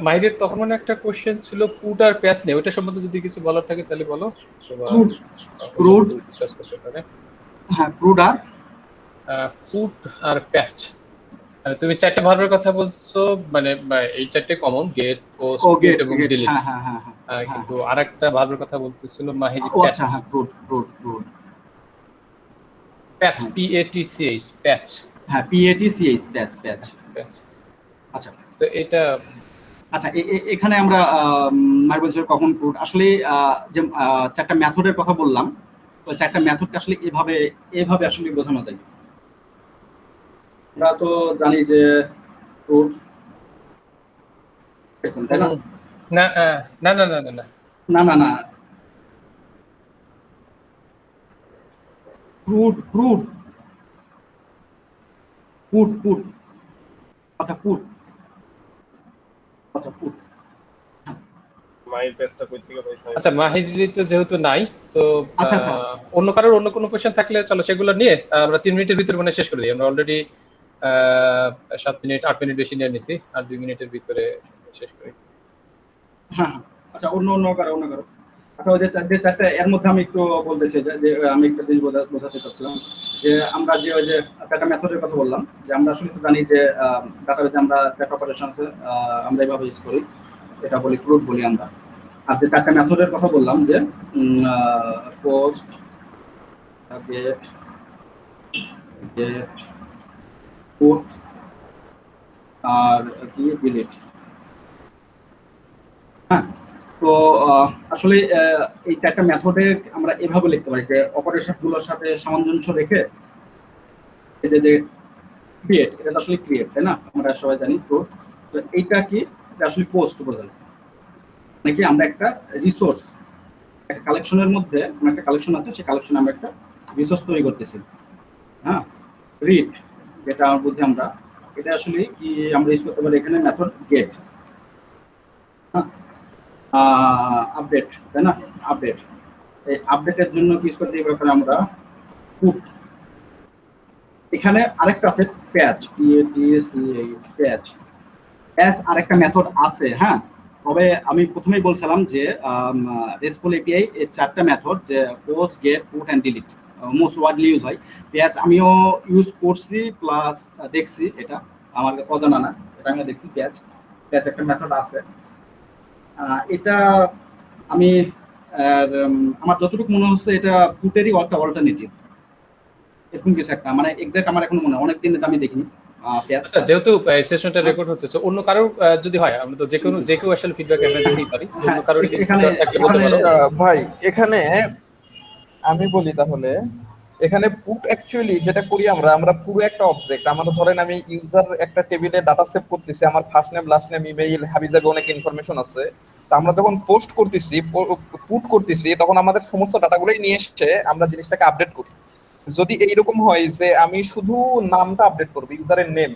মাহিরের তখন মানে একটা কোশ্চেন ছিল পুট আর প্যাচ নিয়ে, ওইটা সম্বন্ধে যদি কিছু বলার থাকে তাহলে বলো। ক্রুড ডিসকাস করতে পারে। হ্যাঁ, ক্রুড আর পুট আর প্যাচ, মানে তুমি চারটে ভার্বের কথা বলছো, মানে এই চারটে কমন, গেট, পোস্ট, পুট এবং ডিলিট। হ্যাঁ হ্যাঁ হ্যাঁ হ্যাঁ, কিন্তু আরেকটা ভার্বের কথা বলতেছিল মাহির, ও প্যাচ। আচ্ছা, হ্যাঁ, ক্রুড প্যাচ, PATCH, প্যাচ। হ্যাঁ, PATCH, প্যাচ। আচ্ছা, তো এটা আচ্ছা, এখানে আমরা মার্বেলসের কখন ক্রুড আসলে যে চারটা মেথডের কথা বললাম, তো চারটা মেথডকে আসলে এভাবে আসলে বোঝানো যায়। আমরা তো জানি যে ক্রুড, তাই না? না না না না না না না না না, ক্রুড পুট আচ্ছা, পুট আচ্ছা, পুট। মাইল পেজটা কই থেকে পাইছো? আচ্ছা, মাহিরিতে যেহেতু নাই, সো আচ্ছা আচ্ছা, অন্য কারোর অন্য কোনো কোশ্চেন থাকলে চলো সেগুলো নিয়ে আমরা 3 মিনিটের ভিতরে মানে শেষ করে দিই। আমরা অলরেডি 7 মিনিট 8 মিনিট বেশি নিয়ে নিছি, আর 2 মিনিটের ভিতরে শেষ করি। হ্যাঁ আচ্ছা, অন্য কারো আচ্ছা, ওই যে চারটা এর মধ্যে আমি একটু বলতেছি যে আমি একটা জিনিস বোঝাতে চাচ্ছিলাম, যে আমরা যে ওই যে একটা মেথডের কথা বললাম, যে আমরা আসলে তো জানি যে ডাটাবেজে আমরা ডেটা অপারেশনসে আমরা এইভাবে ইউজ করি, এটা বলি ক্রুড বলি আমরা। আর যে চারটা মেথডের কথা বললাম, যে পোস্ট, গেট, পুট আর কি ডিলিট। হ্যাঁ, তো আসলে এই চারটা মেথডে আমরা এভাবে লিখতে পারি যে অপারেশনগুলোর সাথে সামঞ্জস্য রেখে এই যে ক্রিয়েট, এটা তো আসলে ক্রিয়েট, তাই না? আমরা সবাই জানি। তো এইটা কি, এটা আসলে পোস্ট বোঝায় নাকি আমরা একটা রিসোর্স, একটা কালেকশনের মধ্যে আমার একটা কালেকশন আছে, সেই কালেকশনে আমরা একটা রিসোর্স তৈরি করতেছি। হ্যাঁ, রিড, যেটা আমার বুঝি আমরা, এটা আসলে কি আমরা ইউজ করতে পারি এখানে মেথড গেট। হ্যাঁ, আপডেট, তাই না? আপডেট, এই আপডেটের জন্য কি ইউজ করতে পারি আমরা পুট। এখানে আরেকটা আছে প্যাচ, প্যাচ প্যাচ আরেকটা মেথড আছে। হ্যাঁ, তবে আমি প্রথমেই বলছিলাম যে রেসপল এপিআই এর 4টা মেথড, যে post, get, put and delete most widely use হয়। প্যাচ আমিও ইউজ করছি, প্লাস দেখছি, এটা আমার অজানা না, এটা আমি দেখছি। প্যাচ প্যাচ একটা মেথড আছে। এটা আমি আমার যতটুকু মনে হচ্ছে এটা পুটেরই একটা অল্টারনেটিভ, এরকম কিছু একটা, মানে এক্সাক্ট আমার এখন মনে হয়, অনেকদিন এটা আমি দেখিনি। আচ্ছা, যেহেতু সেশনটা রেকর্ড হচ্ছে, সো অন্য কারোর যদি হয়, আমরা তো যে কেউ আসলে ফিডব্যাক আমরা দিতেই পারি, সো অন্য কারোর এখানে থাকলে বলতে পারো। ভাই এখানে আমি বলি তাহলে, এখানে পুট অ্যাকচুয়ালি যেটা করি আমরা পুরো একটা অবজেক্ট, আমার ধরেন আমি ইউজার একটা টেবিলে ডাটা সেভ করতেছি, আমার first name, last name, email, হাবিজাবি অনেক ইনফরমেশন আছে। তো আমরা যখন পোস্ট করতেছি, পুট করতেছি, তখন আমাদের সমস্ত ডাটাগুলোই নিয়ে এসে আমরা জিনিসটাকে আপডেট করি। যদি এইরকম হয় যে আমি শুধু নামটা আপডেট করবো, ইউজারের নেম,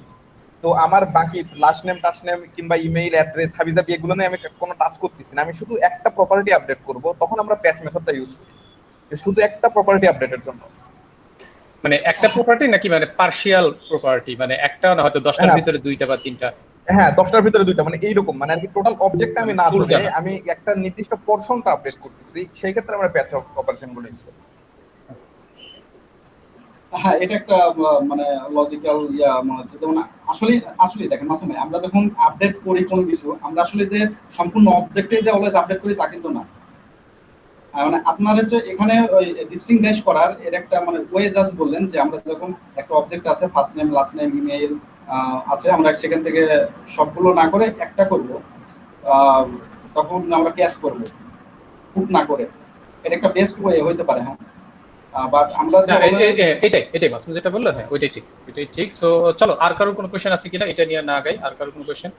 তো আমার বাকি লাস্ট নেম, টাস্ট নেম কিংবা ইমেইল অ্যাড্রেস, হাবিজাবি এগুলো নিয়ে আমি কোনো টাচ করতেছি না, আমি শুধু একটা প্রপার্টি আপডেট করব, তখন আমরা প্যাচ মেথডটা ইউজ করি শুধু একটা প্রপার্টি আপডেটের জন্য। মানে একটা প্রপার্টি নাকি মানে পার্শিয়াল প্রপার্টি, মানে একটা না হয়তো 10টার ভিতরে 2টা বা 3টা? হ্যাঁ, 10টার ভিতরে 2টা, মানে এইরকম, মানে আর কি টোটাল অবজেক্টটা আমি না ধরে আমি একটা নির্দিষ্ট পোরশনটা আপডেট করতেছি, সেই ক্ষেত্রে আমরা প্যাচ অপারেশন বলে ইউজ করি। হ্যাঁ, এটা একটা মানে লজিক্যাল মনে হচ্ছে। যেমন আসলে দেখেন, মাসুমে আমরা যখন আপডেট করি কোনো কিছু, আমরা আসলে যে সম্পূর্ণ অবজেক্টে যে অলওয়েজ আপডেট করি তা কিন্তু না। মানে আপনার হচ্ছে এখানে ওই ডিস্টিংগুইশ করার এর একটা মানে ওয়ে জাস্ট বললেন যে আমরা যখন একটা অবজেক্ট আছে, first name, last name, email আছে, আমরা সেখান থেকে সবগুলো না করে একটা করব, তখন আমরা প্যাচ করব, পুট না করে। এটা একটা বেস্ট ওয়ে হইতে পারে। হ্যাঁ, বাট আমরা এটাই মাসুম যেটা বললো, হ্যাঁ ওইটাই ঠিক। সো চলো, আর কারোর কোনো কোশ্চেন আছে কিনা, এটা নিয়ে না আগাই। আর কারোর কোনো কোশ্চেন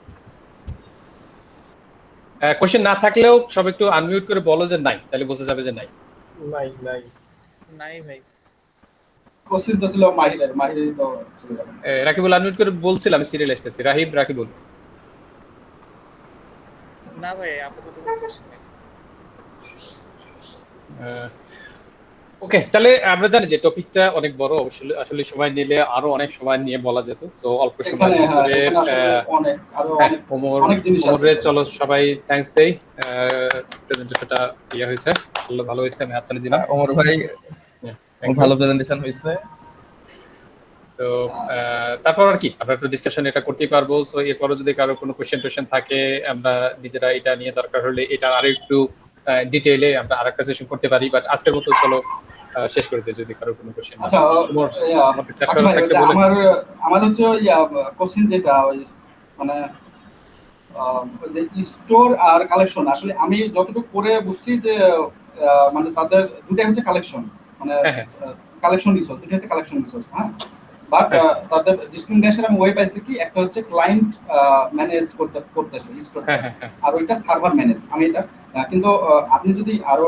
না থাকলেও সব একটু আনমিউট করে বলো যে নাই, তাহলে বোঝা যাবে যে নাই। নাই ভাই। কোশ্চেন তো ছিল মাহিরের তো চলে যাবে। রাকিবুল আনমিউট করে বলছিলাম, আমি সিরিয়াল আসতেছি। রাকিবুল। না ভাই, আপাতত কোনো কোশ্চেন নেই। ওকে, তাহলে আমরা জানি যে টপিকটা অনেক বড়, অবশ্যই আসলে সময় নিলে আরো অনেক সময় নিয়ে বলা যেত। সো অল্প সময় ভিতরে চলো সবাই থ্যাঙ্কস দেই। প্রেজেন্টেশনটা হয়েছে, ভালো হয়েছে, আমি হাততালি দিলাম। ওমর ভাই ভালো প্রেজেন্টেশন হয়েছে। তো তারপর আর কি, আমরা একটু ডিসকাশন এটা করতেই পারবো। সো এরপরে যদি কারো কোনো কোশ্চেন থাকে, আমরা নিজেরা এটা নিয়ে দরকার হলে এটা আরো একটু ডিটেইলে আমরা আরেকটা সেশন করতে পারি। বাট আজকের মতো চলো শেষ করে দিই, যদি কারো কোনো কোশ্চেন। আচ্ছা, আমার হচ্ছে কোশ্চেন যেটা ওই মানে যে স্টোর আর কালেকশন, আসলে আমি যতটুকু করে বুঝছি যে মানে তাদের দুটাই হচ্ছে কালেকশন, মানে কালেকশন রিসোর্স, দুটো হচ্ছে কালেকশন রিসোর্স। হ্যাঁ, বাট তাদের ডিস্টিংগুইশের আমি ওয়ে পাইছি কি, একটা হচ্ছে ক্লায়েন্ট ম্যানেজ করতেছে স্টোর, আর ওইটা সার্ভার ম্যানেজ। আমি এটা কিন্তু আপনি যদি আরো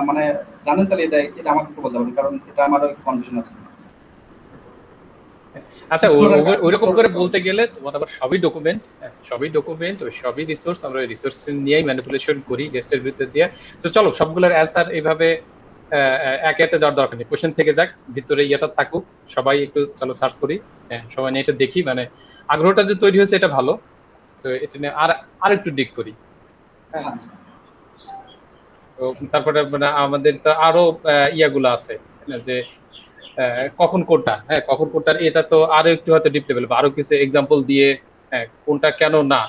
মানে জানেন তাহলে এটা আমাকে একটু বলতে পারেন, কারণ এটা আমার কনফিউশন আছে। আচ্ছা, ওইরকম করে বলতে গেলে তোমার আবার সবই ডকুমেন্ট, ওই সবই রিসোর্স, আমরা ওই রিসোর্স নিয়েই ম্যানিপুলেশন করি গেস্টের ভিতর দিয়ে। তো চলো সবগুলোর অ্যান্সার এইভাবে একে একে যাওয়ার দরকার নেই, কোশ্চেন থেকে যাক, ভিতরে ইয়েটা থাকুক, সবাই একটু চলো সার্চ করি, সবাই নিয়ে এটা দেখি, মানে আগ্রহটা যে তৈরি হয়েছে এটা ভালো। তো এটা নিয়ে আর একটু ডিগ করি। তো তারপরে মানে আমাদের তো আরো ইয়াগুলো আছে যে কখন কোনটার এটা তো আরো একটু হয়তো ডিপ লেভেল, বা আরো কিছু এক্সাম্পল দিয়ে কোনটা কেন না,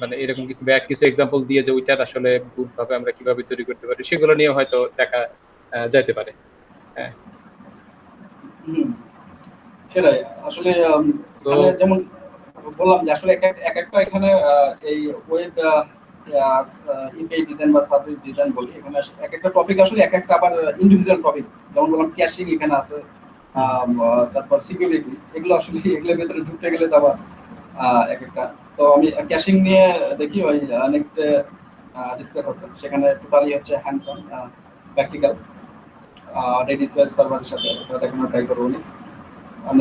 মানে এরকম কিছু এক্সাম্পল দিয়ে যে ওইটার আসলে ভুলভাবে আমরা কিভাবে তৈরি করতে পারি, সেগুলো নিয়ে হয়তো দেখা যাইতে পারে। সেটাই আসলে যেমন বললাম যে আসলে এক একটা এখানে এই ওয়েব ইপিআই ডিজাইন বা সার্ভিস ডিজাইন বলি, এখানে এক একটা টপিক আসলে এক একটা আবার ইন্ডিভিজুয়াল টপিক। যেমন বললাম ক্যাশিং এখানে আছে, তারপর সিকিউরিটি, এগুলো আসলে এগুলোর ভেতরে ঢুকতে গেলে তো আবার এক একটা। তো আমি ক্যাশিং নিয়ে দেখি ওই নেক্সট ডিসকাস আছে, সেখানে টোটালি হচ্ছে হ্যান্ডস অন প্র্যাকটিক্যাল রেডিস সার্ভারের সাথে দেখানো ট্রাই করবো।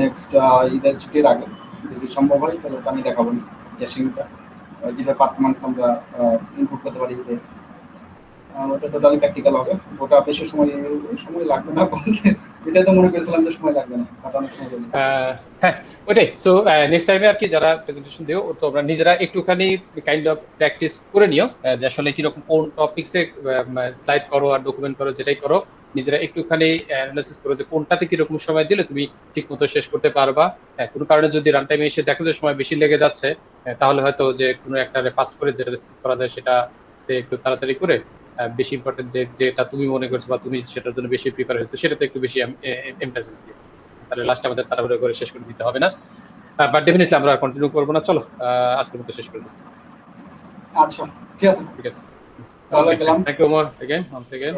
নেক্সট ঈদের ছুটির আগে যদি সম্ভব হয় তাহলে আমি দেখাবো ক্যাশিংটা, যেটা পারফরমেন্স আমরা ইনপুট করতে পারি। ওটা টোটালি প্র্যাকটিক্যাল হবে, ওটা বেশি সময় লাগবে না বলতে, এটা তো মনে করেছিলাম যে সময় লাগবে না, কাটানোর সময় লাগবে। হ্যাঁ ওইটাই। সো নেক্সট টাইমে আর কি যারা প্রেজেন্টেশন দিও তোমরা নিজেরা একটুখানি কাইন্ড অফ প্র্যাকটিস করে নিও যে আসলে কিরকম কোন টপিকসে স্লাইড করো আর ডকুমেন্ট করো, যেটাই করো নিজেরা একটুখানি অ্যানালাইসিস করো যে কোনটাতে কিরকম সময় দিলে তুমি ঠিক মতো শেষ করতে পারবা। কোনো কারণে যদি রান টাইমে এসে দেখো যে সময় বেশি লেগে যাচ্ছে, তাহলে হয়তো যে কোনো একটা ফাস্ট করে যেটা স্কিপ করা যায় সেটা একটু তাড়াতাড়ি করে বেশি ইম্পর্টেন্ট যেটা তুমি মনে করছো বা তুমি সেটার জন্য বেশি প্রিপেয়ার হয়েছে সেটাতে একটু বেশি এমফাসিস দিও, তাহলে লাস্টে আমাদের তাড়াহুড়ো করে শেষ করে দিতে হবে না। বাট ডেফিনেটলি আমরা কন্টিনিউ করবো না, চলো আজকের মতো শেষ করে দিই। আচ্ছা ঠিক আছে, ঠিক আছে, তাহলে গেলাম। Thank you Omar, again once again.